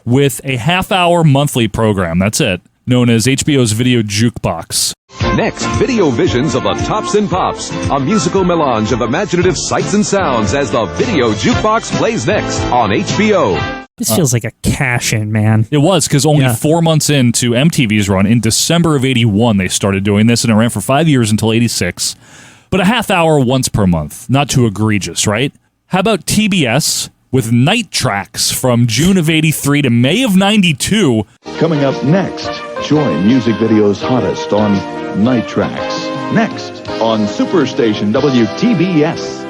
with a half-hour monthly program. That's it. Known as HBO's Video Jukebox. Next, video visions of the tops and pops. A musical melange of imaginative sights and sounds as the Video Jukebox plays next on HBO. This feels like a cash-in, man. It was, because only 4 months into MTV's run, in December of 81, they started doing this, and it ran for 5 years until 86. But a half hour once per month. Not too egregious, right? How about TBS with Night Tracks from June of 83 to May of 92? Coming up next, join Music Video's hottest on Night Tracks. Next on Superstation WTBS.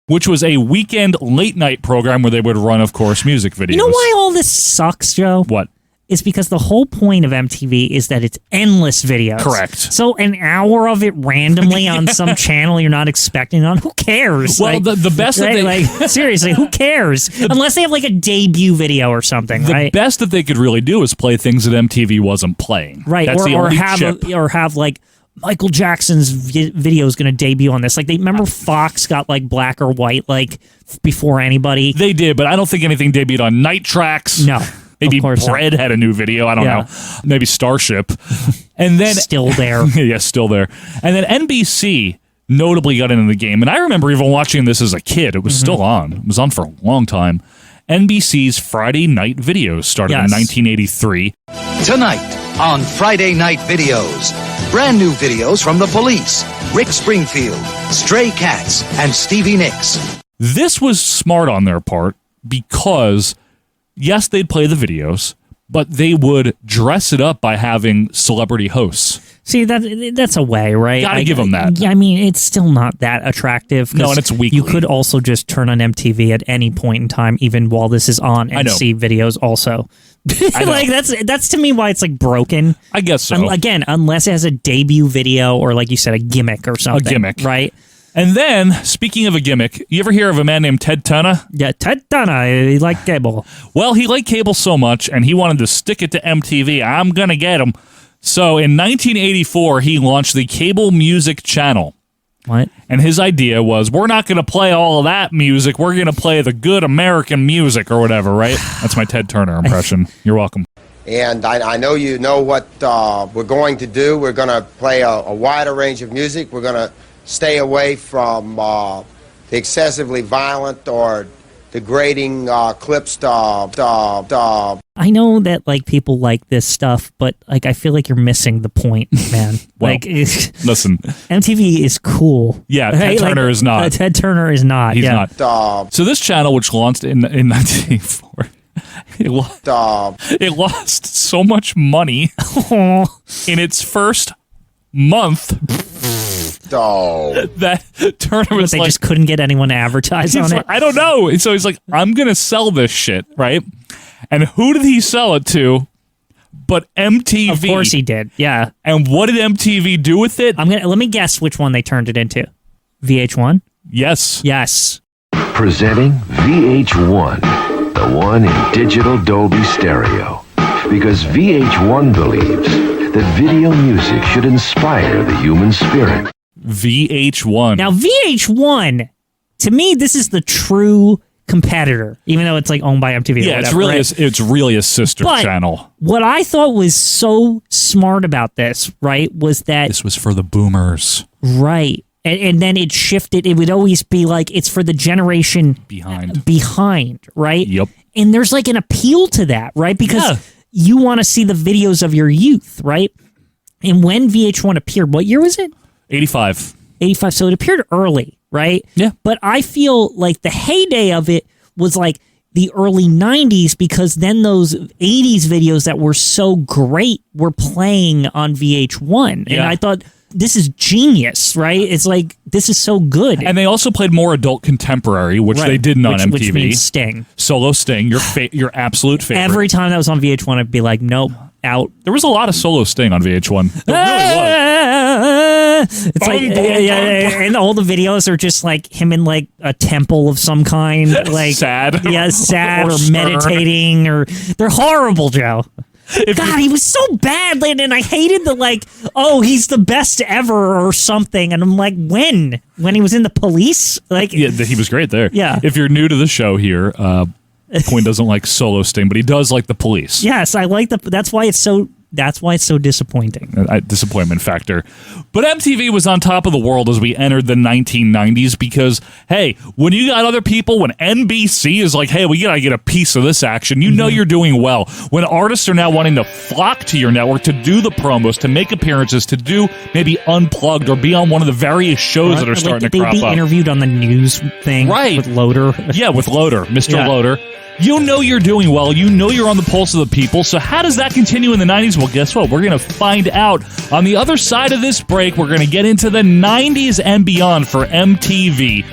Which was a weekend late-night program where they would run, of course, music videos. You know why all this sucks, Joe? What? It's because the whole point of MTV is that it's endless videos. Correct. So an hour of it randomly on some channel you're not expecting on, who cares? Well, the best that they... seriously, who cares? Unless they have like a debut video or something, right? The best that they could really do is play things that MTV wasn't playing. Right, That's the only chip. or have like Michael Jackson's video is going to debut on this. Like, they remember Fox got like black or white like before anybody. They did, but I don't think anything debuted on Night Tracks. No. Maybe Bread had a new video. I don't know. Maybe Starship. And then still there. Yeah, still there. And then NBC notably got into the game. And I remember even watching this as a kid. It was still on. It was on for a long time. NBC's Friday Night Videos started in 1983. Tonight on Friday Night Videos, brand new videos from The Police, Rick Springfield, Stray Cats, and Stevie Nicks. This was smart on their part because, yes, they'd play the videos, but they would dress it up by having celebrity hosts. See, that's a way, right? Gotta give them that. I mean, it's still not that attractive. No, and it's weekly. You could also just turn on MTV at any point in time, even while this is on, and see videos also. Like, that's to me why it's like broken. I guess so. Again, unless it has a debut video or, like you said, a gimmick or something. A gimmick. Right? And then, speaking of a gimmick, you ever hear of a man named Ted Turner? Yeah, Ted Turner. He liked cable. Well, he liked cable so much, and he wanted to stick it to MTV. I'm going to get him. So in 1984, he launched the Cable Music Channel. What? And his idea was, we're not going to play all of that music. We're going to play the good American music or whatever, right? That's my Ted Turner impression. You're welcome. And I know you know what we're going to do. We're going to play a wider range of music. We're going to stay away from the excessively violent or degrading clips. I know that like people like this stuff, but like I feel like you're missing the point, man. Well, like, listen, MTV is cool. Yeah, Ted Turner is not. Ted Turner is not. He's not. So this channel, which launched in 1984, it lost so much money in its first month. That Turner was they like, just couldn't get anyone to advertise on it. I don't know. And so he's like, I'm going to sell this shit, right? And who did he sell it to but MTV? Of course he did, yeah. And what did MTV do with it? Let me guess which one they turned it into. VH1? Yes. Yes. Presenting VH1, the one in digital Dolby Stereo. Because VH1 believes that video music should inspire the human spirit. VH1. Now, VH1, to me, this is the true competitor, even though it's like owned by MTV. Yeah, or whatever, it's really a sister channel. What I thought was so smart about this, right, was that this was for the boomers. Right. And then it shifted. It would always be like, it's for the generation behind, right? Yep. And there's like an appeal to that, right? Because you want to see the videos of your youth, right? And when VH1 appeared, what year was it? 85. 85. So it appeared early, right? Yeah. But I feel like the heyday of it was like the early 90s, because then those 80s videos that were so great were playing on VH1. And I thought, this is genius, right? It's like, this is so good. And they also played more adult contemporary, which they didn't on MTV. Which means Sting. Solo Sting, your absolute favorite. Every time that was on VH1, I'd be like, nope, out. There was a lot of solo Sting on VH1. There really was. It's like, and all the videos are just like him in like a temple of some kind. Like sad. Yeah, sad or stern. meditating, or they're horrible, Joe. God, he was so bad, and I hated the he's the best ever or something. And I'm like, when he was in the police, yeah, he was great there. Yeah. If you're new to the show here, Quinn doesn't like solo Sting, but he does like the police. Yes, I like That's why it's so disappointing. Disappointment factor. But MTV was on top of the world as we entered the 1990s because, hey, when you got other people, when NBC is like, hey, we gotta get a piece of this action, you know you're doing well. When artists are now wanting to flock to your network to do the promos, to make appearances, to do maybe Unplugged or be on one of the various shows that are starting to crop up. They'd be interviewed on the news thing with Loader. Yeah, with Loader, Mr. Loader. You know you're doing well. You know you're on the pulse of the people. So how does that continue in the 90s? Well, guess what? We're going to find out. On the other side of this break, we're going to get into the 90s and beyond for MTV.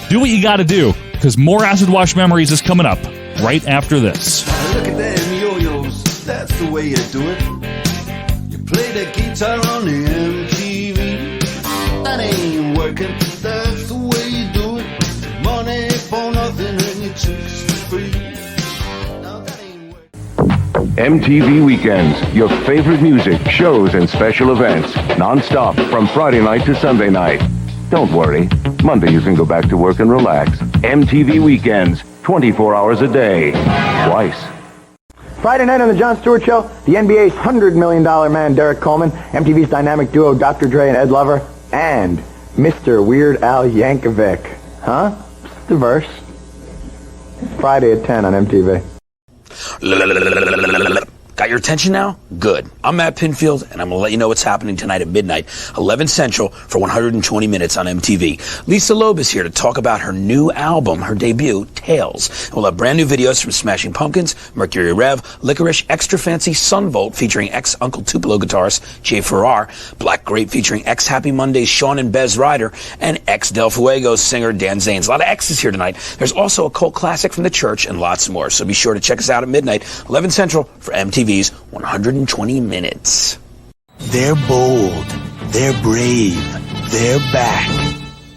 Do what you got to do, because more Acid Wash Memories is coming up right after this. Look at them yo-yos. That's the way you do it. You play the guitar on the MTV. That ain't working. That's the way you do it. Money for nothing and your chicks for free. MTV Weekends, your favorite music, shows, and special events, non-stop from Friday night to Sunday night. Don't worry, Monday you can go back to work and relax. MTV Weekends, 24 hours a day, twice. Friday night on the Jon Stewart Show, the NBA's $100 million man Derek Coleman, MTV's dynamic duo Dr. Dre and Ed Lover, and Mr. Weird Al Yankovic. Huh? It's diverse. Friday at 10 on MTV. Got your attention now? Good. I'm Matt Pinfield, and I'm going to let you know what's happening tonight at midnight, 11 Central, for 120 minutes on MTV. Lisa Loeb is here to talk about her new album, her debut, Tales. We'll have brand new videos from Smashing Pumpkins, Mercury Rev, Licorice, Extra Fancy, Sunvolt featuring ex-Uncle Tupelo guitarist Jay Farrar, Black Grape featuring ex-Happy Mondays Sean and Bez Ryder, and ex-Del Fuego singer Dan Zanes. A lot of X's here tonight. There's also a cult classic from the church and lots more. So be sure to check us out at midnight, 11 Central, for MTV's 120 minutes. They're bold. They're brave. They're back.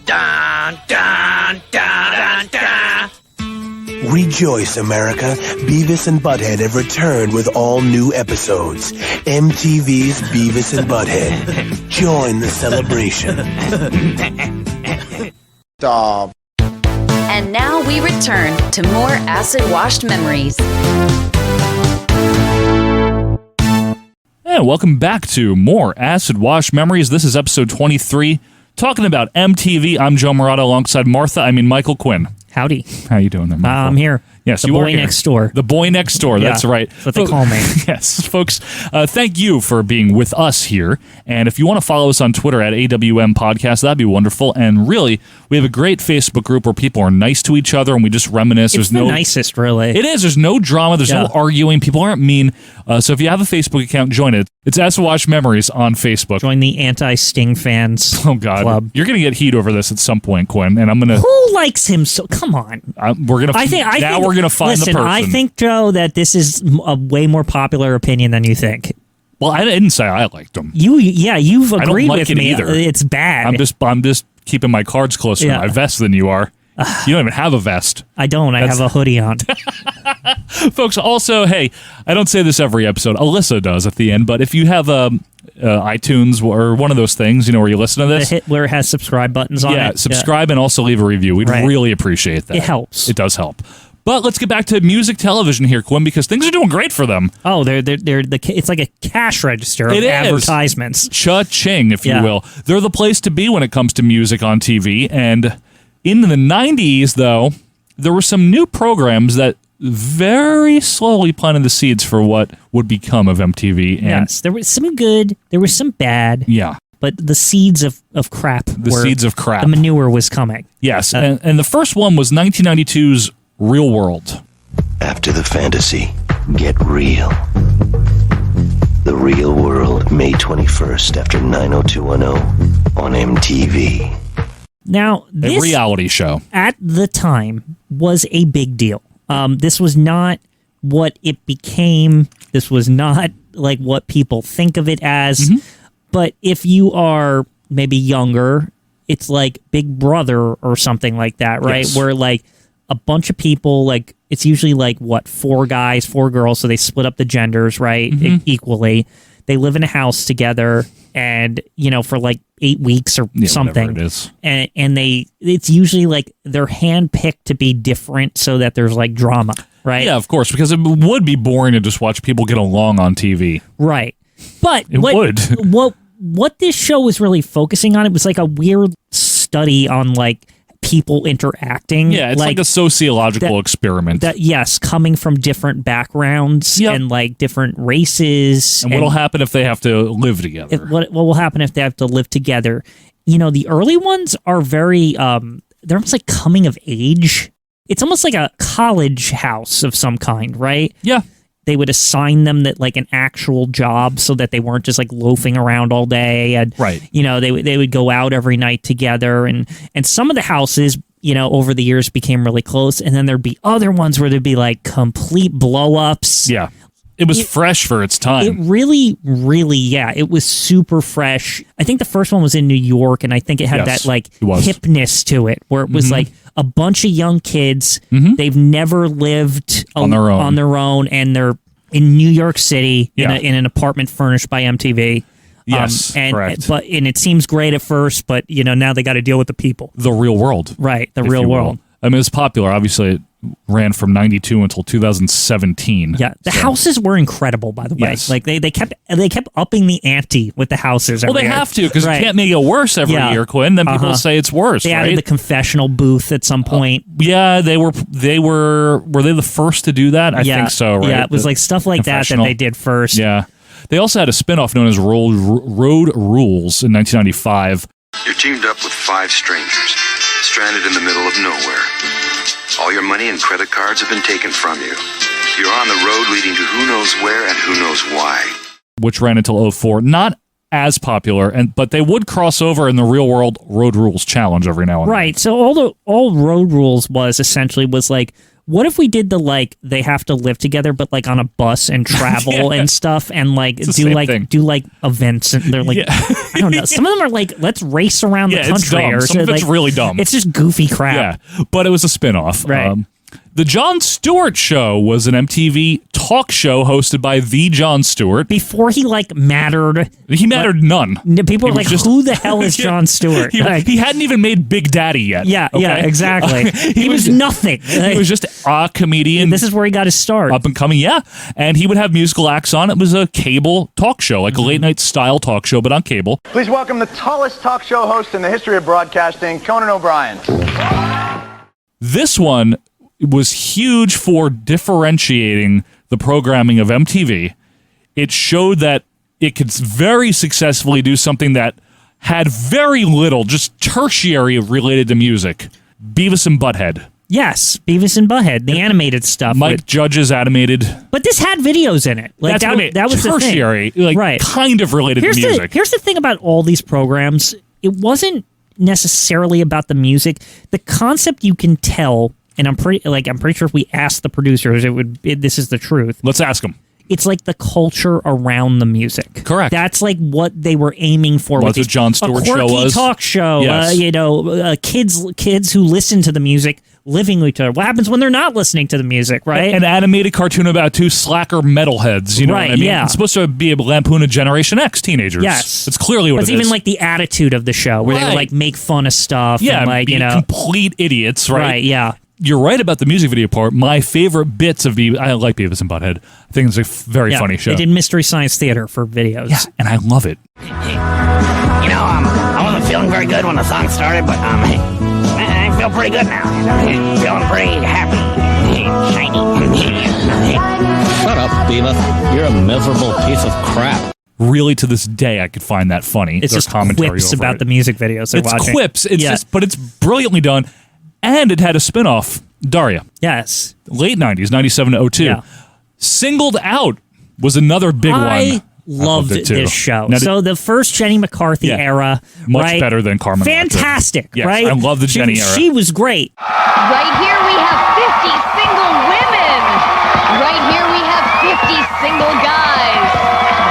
Dun, dun, dun, dun, dun. Rejoice, America. Beavis and Butthead have returned with all new episodes. MTV's Beavis and Butthead. Join the celebration. And now we return to more acid-washed memories. And welcome back to more Acid Wash Memories. This is episode 23, talking about MTV. I'm Joe Morata alongside Michael Quinn. Howdy. How you doing there, Michael? I'm here. Yes, the you boy are here. next door. The boy next door. Yeah, that's right. That's what they call me. Yes, folks. Thank you for being with us here. And if you want to follow us on Twitter at AWM Podcast, that'd be wonderful. And really, we have a great Facebook group where people are nice to each other and we just reminisce. It's the nicest, really. It is. There's no drama. There's no arguing. People aren't mean. So if you have a Facebook account, join it. It's Acid Wash Memories on Facebook. Join the anti-Sting fans club. You're going to get heat over this at some point, Quinn. And I'm going to. Who likes him so? Come on. We're going to. We're going to find the person. I think, Joe, that this is a way more popular opinion than you think. Well, I didn't say I liked him. You've agreed I don't like with it me. Either. It's bad. I'm just keeping my cards closer to my vest than you are. You don't even have a vest. I don't. I have a hoodie on. Folks, also, hey, I don't say this every episode. Alyssa does at the end, but if you have iTunes or one of those things, where you listen to this. Where it has subscribe buttons on it. Yeah, subscribe and also leave a review. We'd really appreciate that. It helps. It does help. But let's get back to music television here, Quinn, because things are doing great for them. Oh, it's like a cash register of advertisements. Cha-ching, if you will. They're the place to be when it comes to music on TV. And in the 90s, though, there were some new programs that very slowly planted the seeds for what would become of MTV. And yes, there was some good, there was some bad. Yeah. But the seeds of crap. The manure was coming. Yes, and the first one was 1992's Real World. After the fantasy, get real. The Real World, May 21st, after 90210 on MTV. Now, this a reality show at the time was a big deal. This was not what it became. This was not like what people think of it as. Mm-hmm. But if you are maybe younger, it's like Big Brother or something like that, right? Yes. Where like a bunch of people, like it's usually like what, 4 guys, 4 girls, so they split up the genders, right, equally. They live in a house together, and for like 8 weeks or something. It is. And it's usually like they're handpicked to be different so that there's like drama, right? Yeah, of course, because it would be boring to just watch people get along on TV. Right. But it would. What this show was really focusing on, it was like a weird study on like people interacting. Yeah, it's like a sociological experiment. Yes, coming from different backgrounds and like different races. And what'll happen if they have to live together? What will happen if they have to live together? The early ones are very, they're almost like coming of age. It's almost like a college house of some kind, right? Yeah. They would assign them like an actual job so that they weren't just like loafing around all day. And, right. They would go out every night together. And some of the houses, over the years became really close. And then there'd be other ones where there'd be like complete blow-ups. Yeah. It was fresh for its time. It really, really, it was super fresh. I think the first one was in New York, and I think it had that like hipness to it, where it was like a bunch of young kids. They've never lived on their own, and they're in New York City in an apartment furnished by MTV. Yes, correct. But it seems great at first, but now they got to deal with the people, the real world, right? The real world. I mean, it was popular. Obviously, it ran from 92 until 2017. Yeah, the houses were incredible, by the way. Yes. Like they kept upping the ante with the houses. Well, they have to, because you can't make it worse every year, Quinn. Then people say it's worse. They added the confessional booth at some point. Yeah, were they the first to do that? I think so. Right? Yeah, it was like stuff like that they did first. Yeah, they also had a spinoff known as Road Rules in 1995. You're teamed up with 5 strangers, stranded in the middle of nowhere. All your money and credit cards have been taken from you. You're on the road leading to who knows where and who knows why. Which ran until 04. Not as popular, but they would cross over in the real world Road Rules challenge every now and then. Right. So all Road Rules was essentially was like, what if we did they have to live together, but like on a bus and travel and stuff, and like do like events, and they're like, I don't know. Some of them are like, let's race around the country, dumb. or some of it's really dumb. It's just goofy crap. Yeah, but it was a spinoff. Right. The Jon Stewart Show was an MTV talk show hosted by the Jon Stewart. Before he mattered. He mattered none. People were like, who the hell is Jon Stewart? He hadn't even made Big Daddy yet. Yeah, exactly. he was nothing. He was just a comedian. This is where he got his start. Up and coming, yeah. And he would have musical acts on. It was a cable talk show, like a late night style talk show, but on cable. Please welcome the tallest talk show host in the history of broadcasting, Conan O'Brien. This one was huge for differentiating the programming of MTV. It showed that it could very successfully do something that had very little, just tertiary related to music. Beavis and Butthead. Yes, Beavis and Butthead, the animated stuff. Mike Judge's animated. But this had videos in it. Like that was tertiary, the thing. Kind of related to music. Here's the thing about all these programs. It wasn't necessarily about the music. The concept you can tell. And I'm pretty sure if we asked the producers, this is the truth. Let's ask them. It's like the culture around the music. Correct. That's like what they were aiming for. What the Jon Stewart show was. A talk show. Yes. Kids who listen to the music living with each other. What happens when they're not listening to the music, right? An animated cartoon about 2 slacker metalheads. You know what I mean? Yeah. It's supposed to be a lampoon of Generation X teenagers. Yes. It's clearly what it is. It's even like the attitude of the show, where they would like make fun of stuff. Yeah, and complete idiots, right? Right, yeah. You're right about the music video part. My favorite bits of I like Beavis and Butthead. I think it's a very funny show. They did Mystery Science Theater for videos. Yeah, and I love it. I wasn't feeling very good when the song started, but I feel pretty good now. Feeling pretty happy, shiny. Shut up, Beavis. You're a miserable piece of crap. Really, to this day, I could find that funny. It's just quips about the music videos they're watching. It's quips. But it's brilliantly done. And it had a spinoff, Daria. Yes. Late 90s, 97 to 02. Yeah. Singled Out was another big one. I loved this show. Now, so the first Jenny McCarthy era. Much better than Carmen. Fantastic, yes, right? I love the Jenny era. She was great. Right here we have 50 single women. Right here we have 50 single guys.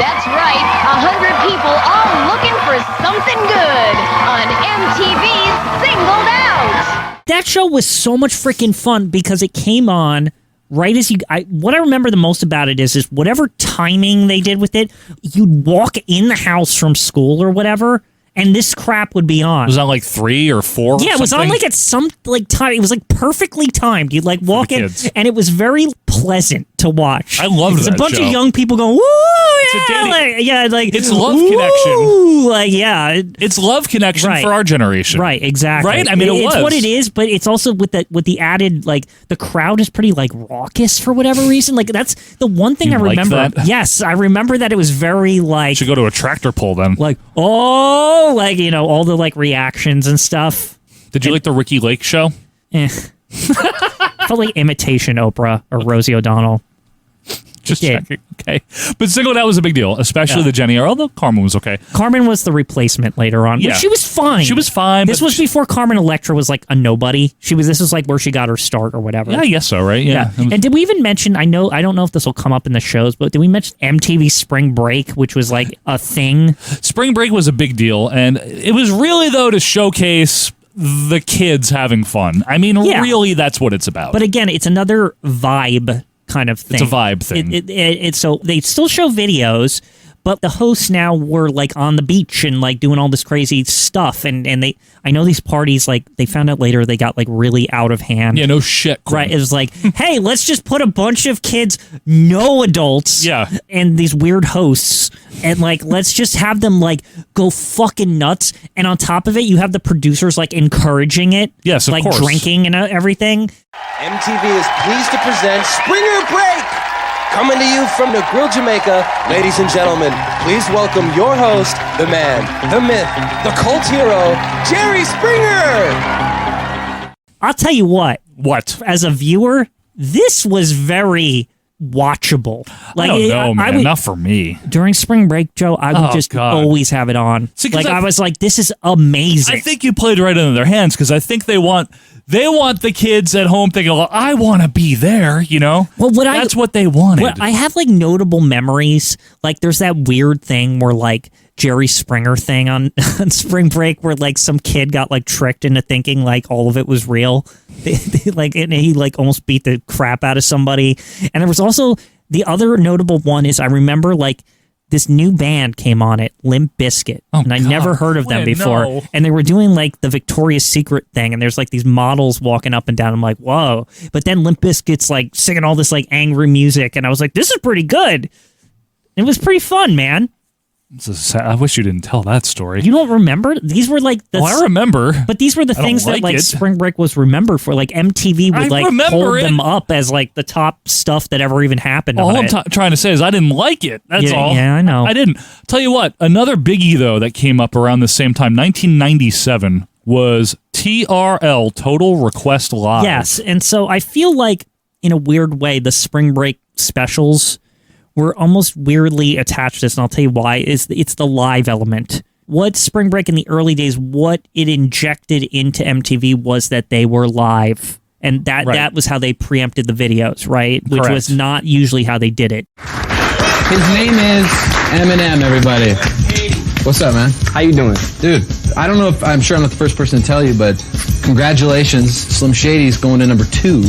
That's right, 100 people all looking for something good on MTV's Singled Out. That show was so much freaking fun because it came on right as what I remember the most about it is whatever timing they did with it, you'd walk in the house from school or whatever, and this crap would be on. Was that like 3 or 4? Yeah, it was on like at some like time. It was like perfectly timed. You'd like walk in, and it was very pleasant to watch. I loved that It's a bunch show. of young people going, woo, yeah, like it's love woo, connection. like yeah, it's love connection for our generation. Right, exactly. Right? I mean, it's what it is, but it's also with the added like the crowd is pretty like raucous for whatever reason. Like that's the one thing You I like remember. that? Yes, I remember that it was very like Should go to a tractor pull then. like like all the like reactions and stuff. Did you like the Ricky Lake show? Felt like imitation Oprah or Rosie O'Donnell. Just checking. Okay. But Singled Out was a big deal, especially Yeah. the Jenny era, although Carmen was okay. Carmen was the replacement later on. Yeah. But she was fine. She was fine. This was before Carmen Electra was like a nobody. This was like where she got her start or whatever. Yeah, I guess so, right? Yeah. And did we even mention, I don't know if this will come up in the shows, but did we mention MTV Spring Break, which was like a thing? Spring Break was a big deal, and it was really, though, to showcase the kids having fun. I mean, really, that's what it's about. But again, it's another vibe kind of thing. It's a vibe thing. So they still show videos, but the hosts now were like on the beach and like doing all this crazy stuff. And I know these parties, like they found out later they got like really out of hand. Yeah, no shit. Right. It was like, hey, let's just put a bunch of kids, no adults. Yeah. And these weird hosts. And like, let's just have them like go fucking nuts. And on top of it, you have the producers like encouraging it. Yes, of like course. drinking and everything. MTV is pleased to present Springer Break! Coming to you from the Grill, Jamaica, ladies and gentlemen, please welcome your host, the man, the myth, the cult hero, Jerry Springer! I'll tell you what. What? As a viewer, this was very watchable. Like, I don't know, man. Not for me. During Spring Break, Joe, I would just always have it on. See, 'cause I was like, this is amazing. I think you played right into their hands because I think they want the kids at home thinking, well, I want to be there, you know? Well, that's what they wanted. I have like notable memories. Like there's that weird thing where like Jerry Springer thing on Spring Break where like some kid got like tricked into thinking like all of it was real. And he like almost beat the crap out of somebody. And there was also the other notable one is I remember like this new band came on it, Limp Bizkit, and I never heard of them before. No. And they were doing like the Victoria's Secret thing, and there's like these models walking up and down. I'm like, whoa! But then Limp Bizkit's like singing all this like angry music, and I was like, this is pretty good. It was pretty fun, man. I wish you didn't tell that story. You don't remember? These were like the... I remember. But these were the things that like it. Spring Break was remembered for. Like MTV would like hold them up as like the top stuff that ever even happened. All I'm trying to say is I didn't like it. That's all. Yeah, I know. I didn't. Tell you what, another biggie though that came up around the same time, 1997, was TRL, Total Request Live. Yes, and so I feel like in a weird way the Spring Break specials were almost weirdly attached to this, and I'll tell you why. It's the live element. What Spring Break in the early days, what it injected into MTV was that they were live. And that was how they preempted the videos, right? Which Correct. was not usually how they did it. His name is Eminem, everybody. What's up, man? How you doing? Dude, I don't know if I'm sure I'm not the first person to tell you, but congratulations, Slim Shady's going to number 2.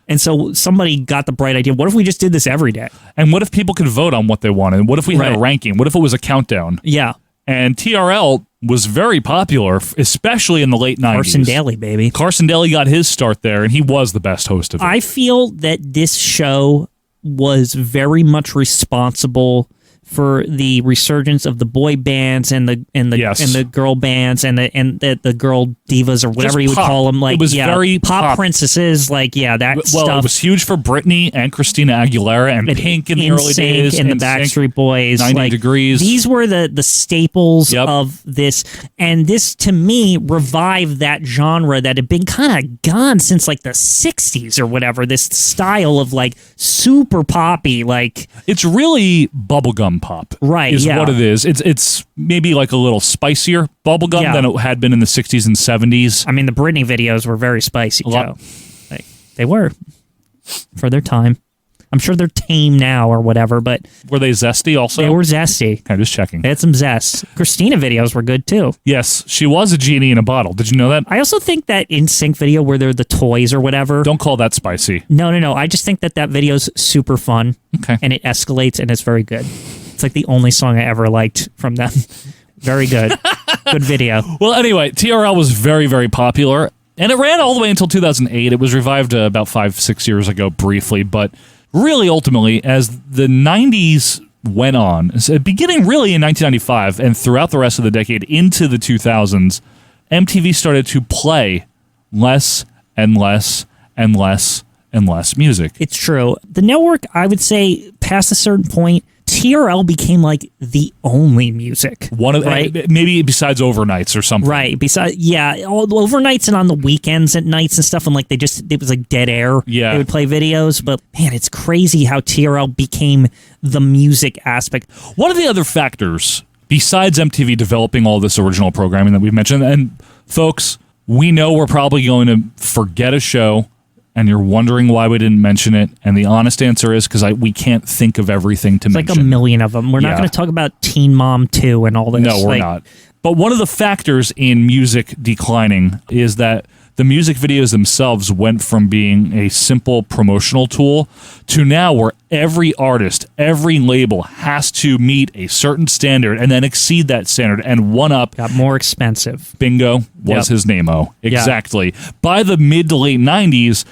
And so somebody got the bright idea, what if we just did this every day? And what if people could vote on what they wanted? What if we had a ranking? What if it was a countdown? Yeah. And TRL was very popular, especially in the late 90s. Carson Daly, baby. Carson Daly got his start there, and he was the best host of it. I feel that this show was very much responsible for the resurgence of the boy bands and the girl bands and the girl divas or whatever Just you would pop. call them. Like, it was very pop princesses. Like, that stuff. Well, it was huge for Britney and Christina Aguilera and Pink in the early days. And the Backstreet Boys. 90 Degrees. These were the staples of this. And this, to me, revived that genre that had been kind of gone since like the 60s or whatever. This style of like super poppy. Like, it's really bubblegum pop, right? Is yeah. what it is. It's maybe like a little spicier bubblegum than it had been in the 60s and 70s. I mean, the Britney videos were very spicy, Joe. They were for their time. I'm sure they're tame now or whatever, but were they zesty also? They were zesty. I'm just checking. They had some zest. Christina videos were good too. Yes, she was a genie in a bottle. Did you know that? I also think that NSYNC video where they're the toys or whatever. Don't call that spicy. No. I just think that video's super fun. Okay. And it escalates and it's very good. It's like the only song I ever liked from them. Very good. Good video. Well, anyway, TRL was very, very popular. And it ran all the way until 2008. It was revived about 5-6 years ago briefly, but really ultimately, as the 90s went on, beginning really in 1995 and throughout the rest of the decade into the 2000s, MTV started to play less and less and less and less music. It's true. The network, I would say, past a certain point, TRL became like the only music. One of maybe besides overnights or something. Right. Besides, all overnights and on the weekends at nights and stuff, and like it was like dead air. Yeah. They would play videos, but man, it's crazy how TRL became the music aspect. One of the other factors, besides MTV developing all this original programming that we've mentioned, and folks, we know we're probably going to forget a show, and you're wondering why we didn't mention it, and the honest answer is because we can't think of everything to mention. Like a million of them. We're not going to talk about Teen Mom 2 and all this. No, we're not. But one of the factors in music declining is that the music videos themselves went from being a simple promotional tool to now where every artist, every label has to meet a certain standard and then exceed that standard and one-up. Got more expensive. Bingo was his name-o. Exactly. Yeah. By the mid to late 90s,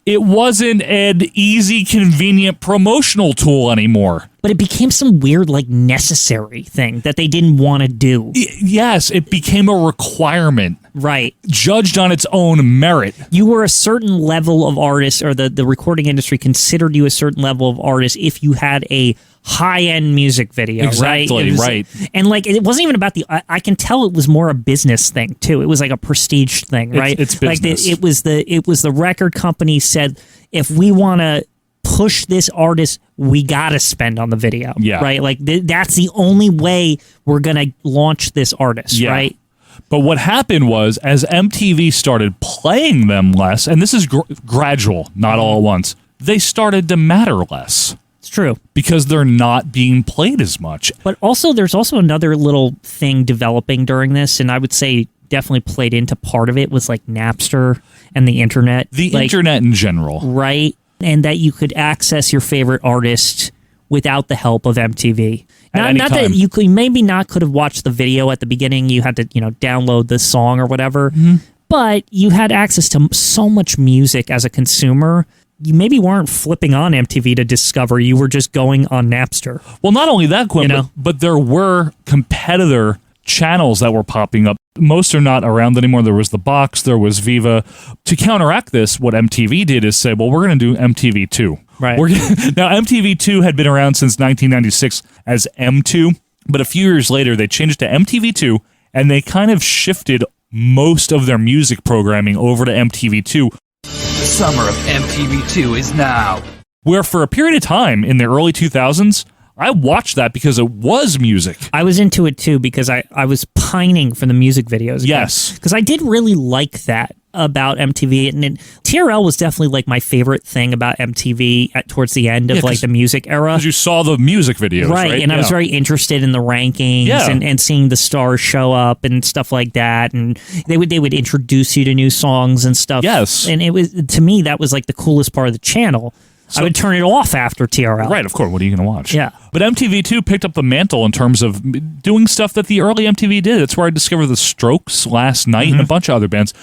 it wasn't an easy, convenient promotional tool anymore. But it became some weird, like, necessary thing that they didn't want to do. Yes, it became a requirement. Right. Judged on its own merit. You were a certain level of artist, or the recording industry considered you a certain level of artist if you had a high-end music video, exactly, right? And like, it wasn't even about I can tell it was more a business thing too. It was like a prestige thing, right? It's business. Like it was the record company said, if we want to push this artist, we got to spend on the video, right? Like that's the only way we're gonna launch this artist, right? But what happened was, as MTV started playing them less, and this is gradual, not all at once, they started to matter less. It's true. Because they're not being played as much. But also, there's also another little thing developing during this, and I would say definitely played into part of it, was like Napster and the internet. The internet in general. Right. And that you could access your favorite artist without the help of MTV. Not that you could could have watched the video at the beginning. You had to, download the song or whatever. Mm-hmm. But you had access to so much music as a consumer. You maybe weren't flipping on MTV to discover. You were just going on Napster. Well, not only that, Quinn, but there were competitor channels that were popping up. Most are not around anymore. There was The Box, there was Viva. To counteract this, what MTV did is say, well, we're going to do MTV2. Right. Now, MTV2 had been around since 1996 as M2, but a few years later, they changed to MTV2, and they kind of shifted most of their music programming over to MTV2. The summer of MTV2 is now. Where for a period of time in the early 2000s, I watched that because it was music. I was into it too because I was pining for the music videos. Yes. Because I did really like that about MTV. And TRL was definitely like my favorite thing about MTV towards the end of like the music era. Because you saw the music videos, right? And I was very interested in the rankings and seeing the stars show up and stuff like that. And they would introduce you to new songs and stuff. Yes. And it was, to me, that was like the coolest part of the channel. So, I would turn it off after TRL. Right, of course. What are you going to watch? Yeah. But MTV2 picked up the mantle in terms of doing stuff that the early MTV did. That's where I discovered the Strokes last night and a bunch of other bands.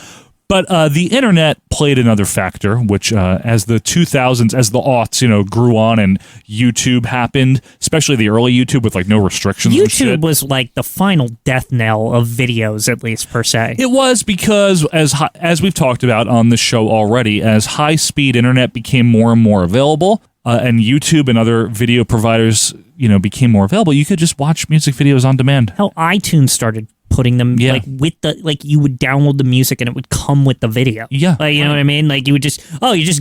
But the internet played another factor, which as the 2000s, as the aughts, grew on and YouTube happened, especially the early YouTube with like no restrictions. YouTube was like the final death knell of videos, at least per se. It was because, as we've talked about on the show already, as high-speed internet became more and more available, and YouTube and other video providers, became more available, you could just watch music videos on demand. Hell, iTunes started putting them you would download the music and it would come with the video. Yeah. Like, you know what I mean? Like you would just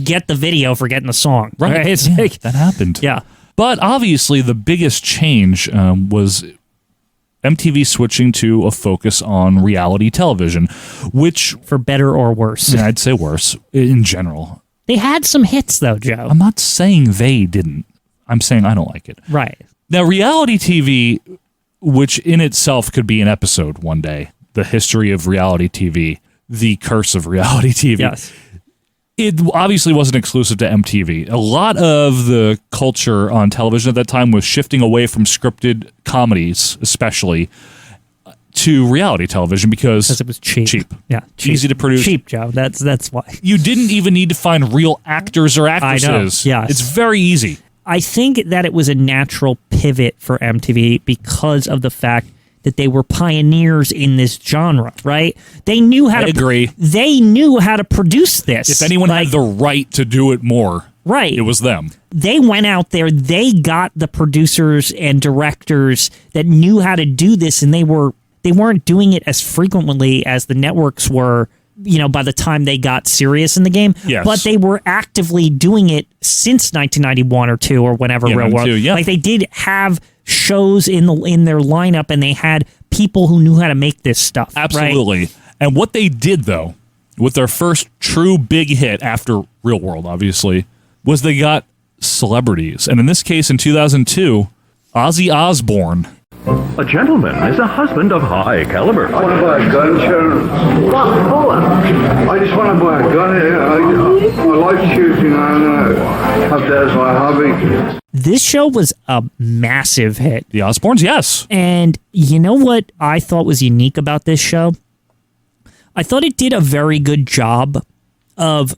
get the video for getting the song. Right. It's like, that happened. Yeah. But obviously the biggest change was MTV switching to a focus on reality television, which... For better or worse. Yeah, I'd say worse in general. They had some hits, though, Joe. I'm not saying they didn't. I'm saying I don't like it. Right. Now, reality TV, which in itself could be an episode one day, the history of reality TV, the curse of reality TV. Yes. It obviously wasn't exclusive to MTV. A lot of the culture on television at that time was shifting away from scripted comedies, especially, to reality television because it was cheap. Yeah, easy to produce. Cheap, Joe. That's why. You didn't even need to find real actors or actresses. I know. Yes. It's very easy. I think that it was a natural pivot for MTV because of the fact that they were pioneers in this genre, right? They knew how I agree. They knew how to produce this. If anyone had the right to do it more, right, it was them. They went out there, they got the producers and directors that knew how to do this, and they weren't doing it as frequently as the networks were, by the time they got serious in the game. Yes. But they were actively doing it since 1991 or 2 or whenever Real World. Like they did have shows in their lineup, and they had people who knew how to make this stuff. Absolutely. Right? And what they did, though, with their first true big hit after Real World, obviously, was they got celebrities. And in this case, in 2002, Ozzy Osbourne. A gentleman is a husband of high caliber. I want to buy a gun, Sharon. What for? I just want to buy a gun. I like shooting and have that as my hobby. This show was a massive hit. The Osbournes, yes. And you know what I thought was unique about this show? I thought it did a very good job of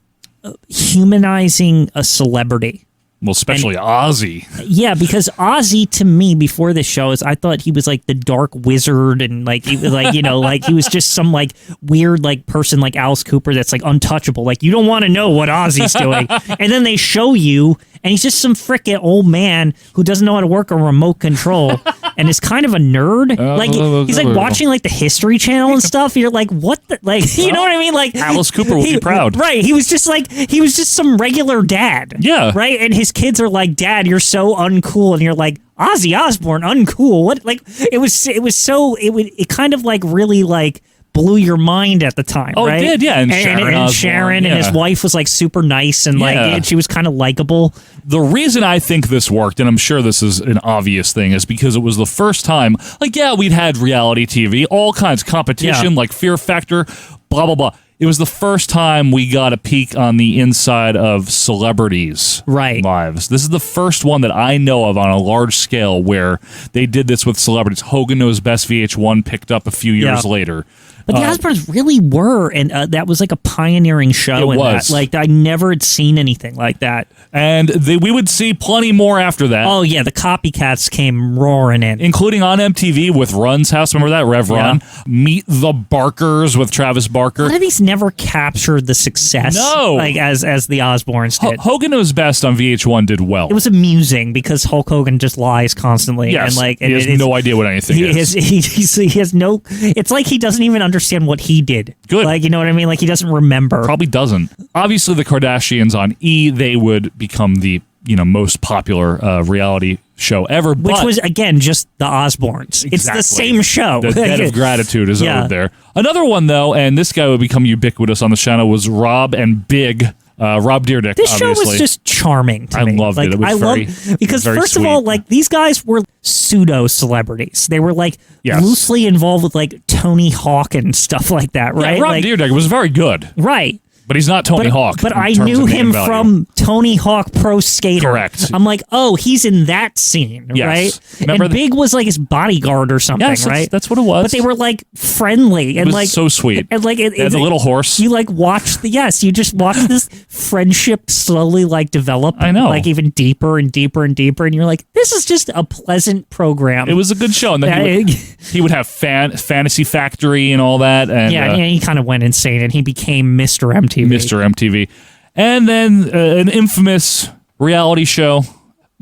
humanizing a celebrity. Well, especially Ozzy. Yeah, because Ozzy, to me, before this show, I thought he was like the dark wizard, and like he was like, like he was just some like weird like person like Alice Cooper that's like untouchable. Like you don't want to know what Ozzy's doing, and then they show you, and he's just some frickin' old man who doesn't know how to work a remote control, and is kind of a nerd. Like he's like watching like the History Channel and stuff. You're like, what? You know what I mean? Like Alice Cooper would be proud, right? He was just some regular dad, yeah, right, and his kids are like, Dad, you're so uncool, and you're like, Ozzy Osbourne, uncool. What? Like it kind of like really like blew your mind at the time. Oh, right? It did, yeah. And Sharon and his wife was like super nice and like and she was kind of likable. The reason I think this worked, and I'm sure this is an obvious thing, is because it was the first time. Like, yeah, we'd had reality TV, all kinds of competition, like Fear Factor, blah blah blah. It was the first time we got a peek on the inside of celebrities' lives. This is the first one that I know of on a large scale where they did this with celebrities. Hogan Knows Best VH1 picked up a few years later. But the Osbournes really were, and that was like a pioneering show. It was. That. Like, I never had seen anything like that. And we would see plenty more after that. Oh, yeah, the copycats came roaring in. Including on MTV with Run's House. Remember that? Rev Run. Meet the Barkers with Travis Barker. A lot of these never captured the success like as the Osbournes did. Hogan Knows Best on VH1 did well. It was amusing because Hulk Hogan just lies constantly. Yes, and like he has no idea what anything is. He has no... It's like he doesn't even understand what he did. Good. Like, you know what I mean? Like, he doesn't remember. Probably doesn't. Obviously, the Kardashians on E! They would become the most popular reality show ever. Which was, again, just the Osbournes. Exactly. It's the same show. The debt of gratitude is owed there. Another one, though, and this guy would become ubiquitous on the channel, was Rob and Big. Rob Dyrdek, this obviously. show was just charming to me. I loved it. It was because very first sweet. of all, like, these guys were pseudo celebrities. They were like loosely involved with like Tony Hawk and stuff like that, right? Yeah, Rob like, Dyrdek was very good. Right. But he's not Tony Hawk. But I knew him from Tony Hawk Pro Skater. Correct. I'm like, oh, he's in that scene, Yes. right? Remember and Big was like his bodyguard or something, Yes, right? that's what it was. But they were like friendly and It was like so sweet. And like They had the little horse. You like watch you just watch this friendship slowly like develop. I know. Like even deeper and deeper and deeper, and you're like, this is just a pleasant program. It was a good show, and then he would have Fantasy Factory and all that. And, and he kind of went insane, and he became Mr. MTV. Mr. MTV. And then an infamous reality show,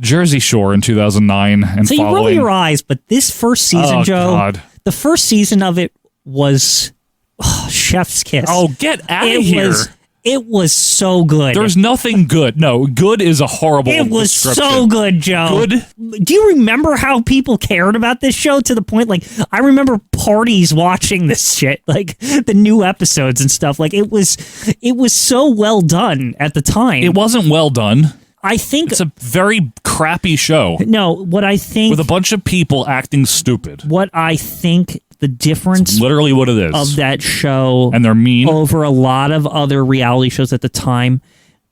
Jersey Shore, in 2009 and so you roll following. your eyes, but this first season, Joe, God. the first season of it was chef's kiss. Oh, get out of here. It was so good. There's nothing good. No, good is a horrible It was description. so good, Joe. Good. Do you remember how people cared about this show to the point, like, I remember parties watching this shit, like the new episodes and stuff. Like, it was so well done at the time. It wasn't well done. I think it's a very crappy show. No, what I think with a bunch of people acting stupid. What I think the difference It's literally what it is of that show and they're mean over a lot of other reality shows at the time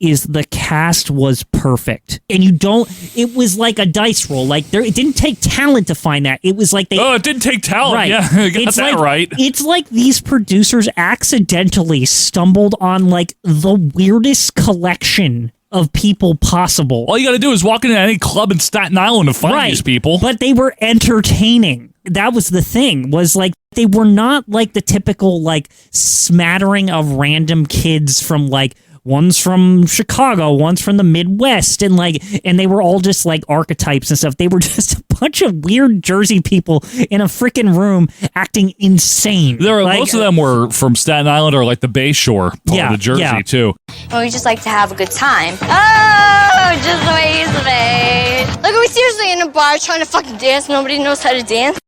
is the cast was perfect. And it was like a dice roll. Like it didn't take talent to find that. It was like it didn't take talent. Right. Yeah, I got It's that like, right. It's like these producers accidentally stumbled on like the weirdest collection of people possible. All you got to do is walk into any club in Staten Island to find these people. But they were entertaining. That was the thing, was like they were not like the typical like smattering of random kids from like one's from Chicago, one's from the Midwest, and they were all just like archetypes and stuff. They were just a bunch of weird Jersey people in a freaking room acting insane. Most of them were from Staten Island or like the Bay Shore part of Jersey too. We just like to have a good time. Oh, just the way he's made. Like, are we seriously in a bar trying to fucking dance? Nobody knows how to dance?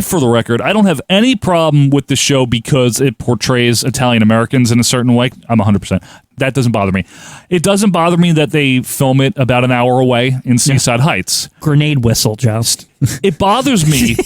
For the record, I don't have any problem with the show because it portrays Italian Americans in a certain way. I'm 100%. That doesn't bother me. It doesn't bother me that they film it about an hour away in Seaside Heights. Grenade whistle, just. It bothers me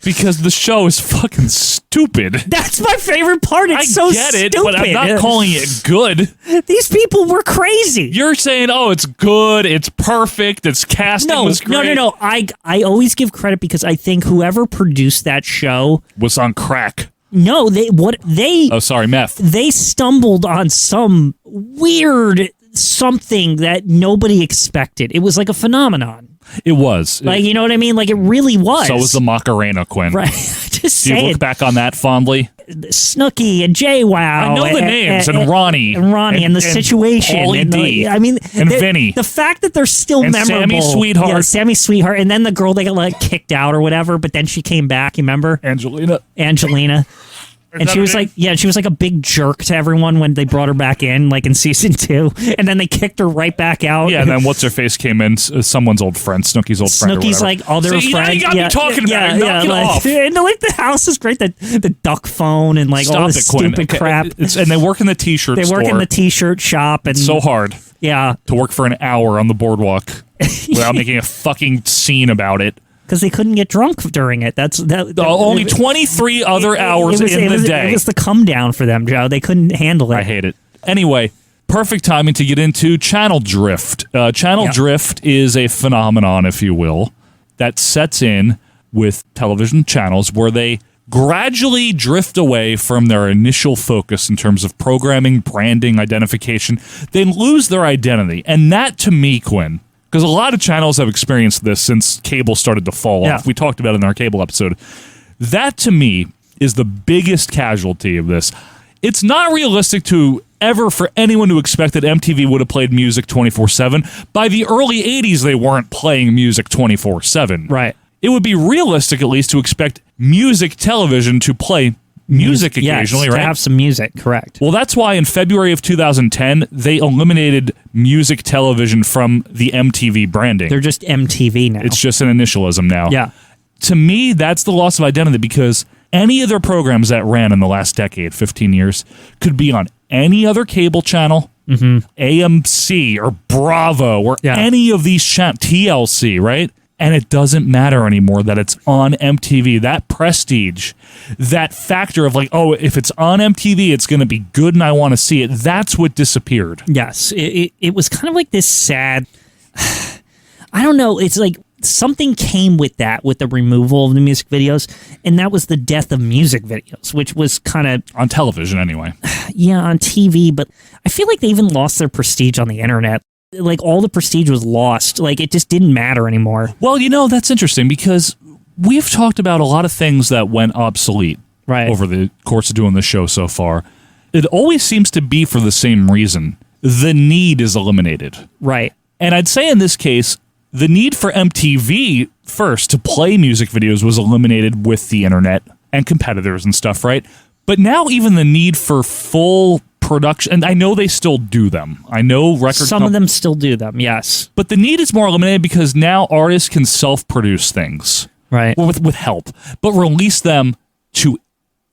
because the show is fucking stupid. That's my favorite part. It's so get it, stupid. but I'm not calling it good. These people were crazy. You're saying, oh, it's good, it's perfect, its casting was great. No. I always give credit because I think whoever produced that show was on crack. No, Oh, sorry, meth. They stumbled on some weird something that nobody expected. It was like a phenomenon. It was. Like, you know what I mean? Like, it really was. So was the Macarena, Quinn. Right. Just Do you look back on that fondly? Snooki and JWoww. I know the names, and Ronnie. And the situation. Pauly D. And Vinny. The fact that they're still and memorable. Sammy Sweetheart. Yeah, Sammy Sweetheart. And then the girl that got like kicked out or whatever, but then she came back, you remember? Angelina. And she was like, she was like a big jerk to everyone when they brought her back in, like in season 2, and then they kicked her right back out. Yeah, and then what's her face came in, someone's old friend, Snooki's old friend. Snooki's like other friend. You got me talking about it. Knock it off. And like the house is great. The duck phone and like all this stupid crap. And they work in the t-shirt store. They work in the t-shirt shop. And it's so hard. Yeah. To work for an hour on the boardwalk without making a fucking scene about it. Because they couldn't get drunk during it. Only 23 other hours in the day. It was the come down for them, Joe. They couldn't handle it. I hate it. Anyway, perfect timing to get into channel drift. Channel drift is a phenomenon, if you will, that sets in with television channels where they gradually drift away from their initial focus in terms of programming, branding, identification. They lose their identity. And that, to me, Quinn, because a lot of channels have experienced this since cable started to fall off. We talked about it in our cable episode. That, to me, is the biggest casualty of this. It's not realistic to ever for anyone to expect that MTV would have played music 24/7. By the early 80s, they weren't playing music 24/7. Right. It would be realistic, at least, to expect music television to play music occasionally, yes, right? To have some music, correct. Well, that's why in February of 2010, they eliminated music television from the MTV branding. They're just MTV now. It's just an initialism now. Yeah. To me, that's the loss of identity because any of their programs that ran in the last decade, 15 years, could be on any other cable channel, AMC or Bravo or any of these channels, TLC, right? And it doesn't matter anymore that it's on MTV. That prestige, that factor of like, oh, if it's on MTV, it's going to be good and I want to see it. That's what disappeared. Yes. It was kind of like this sad, I don't know. It's like something came with that, with the removal of the music videos. And that was the death of music videos, which was kind of... On television anyway. Yeah, on TV. But I feel like they even lost their prestige on the internet. Like, all the prestige was lost. Like, it just didn't matter anymore. Well, you know, that's interesting because we've talked about a lot of things that went obsolete over the course of doing the show so far. It always seems to be for the same reason. The need is eliminated. Right. And I'd say in this case, the need for MTV first to play music videos was eliminated with the internet and competitors and stuff, right? But now even the need for full production, and I know they still do them. I know Some of them still do them, yes. But the need is more eliminated because now artists can self-produce things. Right. With help. But release them to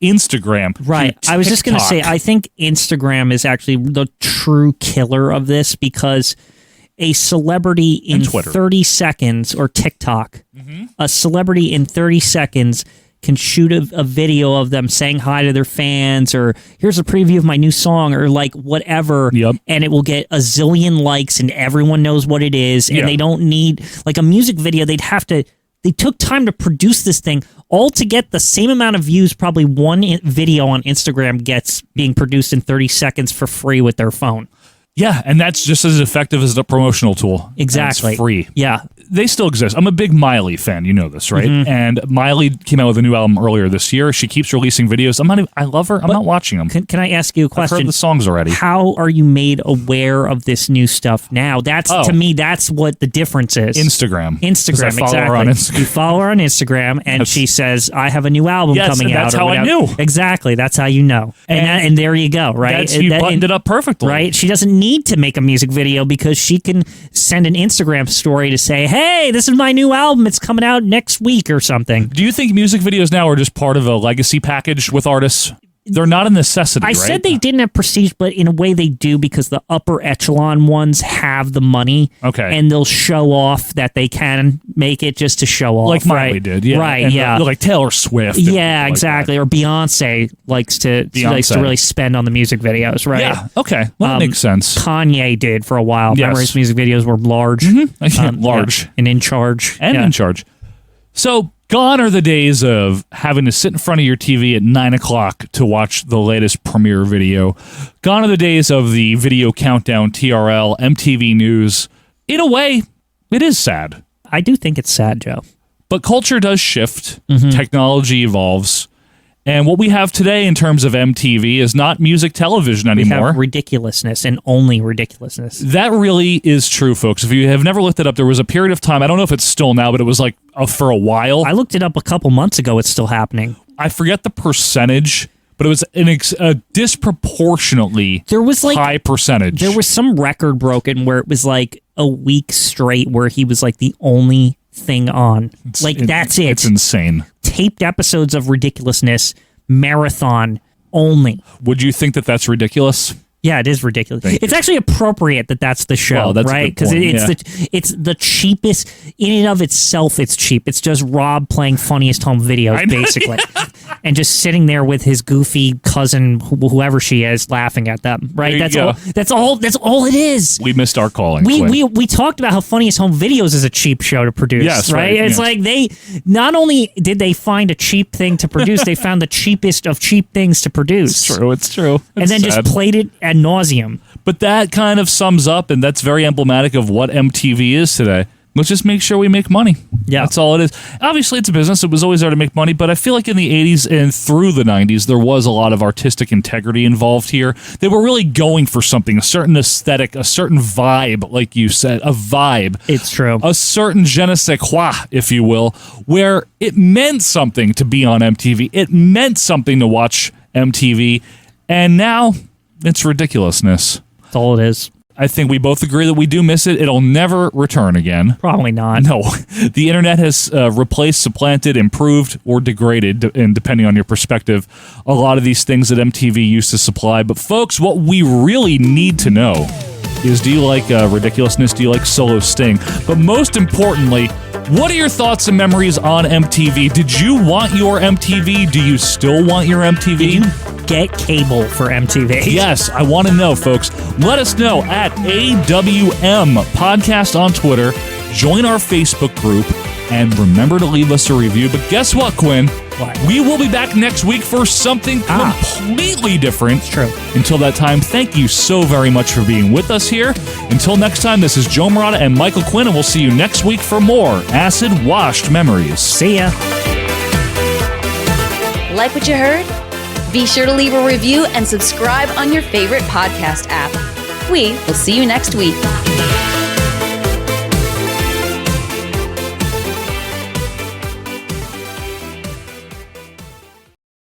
Instagram. Right. I was just going to say, I think Instagram is actually the true killer of this because a celebrity in 30 seconds, or TikTok, a celebrity in 30 seconds can shoot a video of them saying hi to their fans, or here's a preview of my new song, or like whatever, and it will get a zillion likes and everyone knows what it is, and they don't need, like a music video, they took time to produce this thing, all to get the same amount of views probably one video on Instagram gets being produced in 30 seconds for free with their phone. Yeah, and that's just as effective as a promotional tool. Exactly. It's free. Yeah. They still exist. I'm a big Miley fan. You know this, right? Mhm. And Miley came out with a new album earlier this year. She keeps releasing videos. I love her. I'm not watching them. Can I ask you a question? I've heard the songs already. How are you made aware of this new stuff now? That's to me, that's what the difference is. Instagram. 'Cause I follow exactly. her on Instagram. You follow her on Instagram, and she says, "I have a new album coming out." That's how I knew. Exactly. That's how you know. And there you go. Right. You buttoned it up perfectly. Right. She doesn't need to make a music video because she can send an Instagram story to say, "Hey, this is my new album. It's coming out next week," or something. Do you think music videos now are just part of a legacy package with artists? They're not a necessity, I right? said they didn't have prestige, but in a way they do because the upper echelon ones have the money. Okay. And they'll show off that they can make it just to show off. Like Miley right? did, yeah. Right, And yeah. like Taylor Swift. and Yeah, like exactly. Or Beyonce likes to really spend on the music videos, right? Yeah, okay. Well, that makes sense. Kanye did for a while. Yes. Remember his music videos were large. Large. And in charge. And in charge. So, gone are the days of having to sit in front of your TV at 9 o'clock to watch the latest premiere video. Gone are the days of the video countdown, TRL, MTV News. In a way, it is sad. I do think it's sad, Joe. But culture does shift. Technology evolves. And what we have today in terms of MTV is not music television anymore. We have ridiculousness and only ridiculousness. That really is true, folks. If you have never looked it up, there was a period of time, I don't know if it's still now, but it was like for a while. I looked it up a couple months ago. It's still happening. I forget the percentage, but it was a disproportionately high percentage. There was some record broken where it was like a week straight where he was like the only thing on. That's it. It's insane. Taped episodes of ridiculousness, marathon only. Would you think that that's ridiculous? Yeah, it is ridiculous. It's actually appropriate that that's the show, Well, that's a right? good Because point, it's the cheapest in and of itself. It's cheap. It's just Rob playing funniest home videos, basically, and just sitting there with his goofy cousin, whoever she is, laughing at them. Right? That's all. That's all it is. We missed our calling. We talked about how Funniest Home Videos is a cheap show to produce. Yes, right. It's yeah. like they not only did they find a cheap thing to produce, they found the cheapest of cheap things to produce. It's true. And then just played it ad nauseum. But that kind of sums up, and that's very emblematic of what MTV is today. Let's just make sure we make money. Yeah. That's all it is. Obviously, it's a business. It was always there to make money, but I feel like in the 80s and through the 90s, there was a lot of artistic integrity involved here. They were really going for something, a certain aesthetic, a certain vibe, like you said, a vibe. It's true. A certain je ne sais quoi, if you will, where it meant something to be on MTV. It meant something to watch MTV. And now it's ridiculousness. That's all it is. I think we both agree that we do miss it. It'll never return again. Probably not. No. The internet has replaced, supplanted, improved, or degraded, and depending on your perspective, a lot of these things that MTV used to supply. But folks, what we really need to know is, do you like ridiculousness? Do you like Solo Sting? But most importantly, what are your thoughts and memories on MTV? Did you want your MTV? Do you still want your MTV? Did you get cable for MTV? Yes, I want to know, folks. Let us know at AWM Podcast on Twitter. Join our Facebook group. And remember to leave us a review. But guess what, Quinn? What? We will be back next week for something completely different. It's true. Until that time, thank you so very much for being with us here. Until next time, this is Joe Murata and Michael Quinn, and we'll see you next week for more Acid Washed Memories. See ya. Like what you heard? Be sure to leave a review and subscribe on your favorite podcast app. We will see you next week.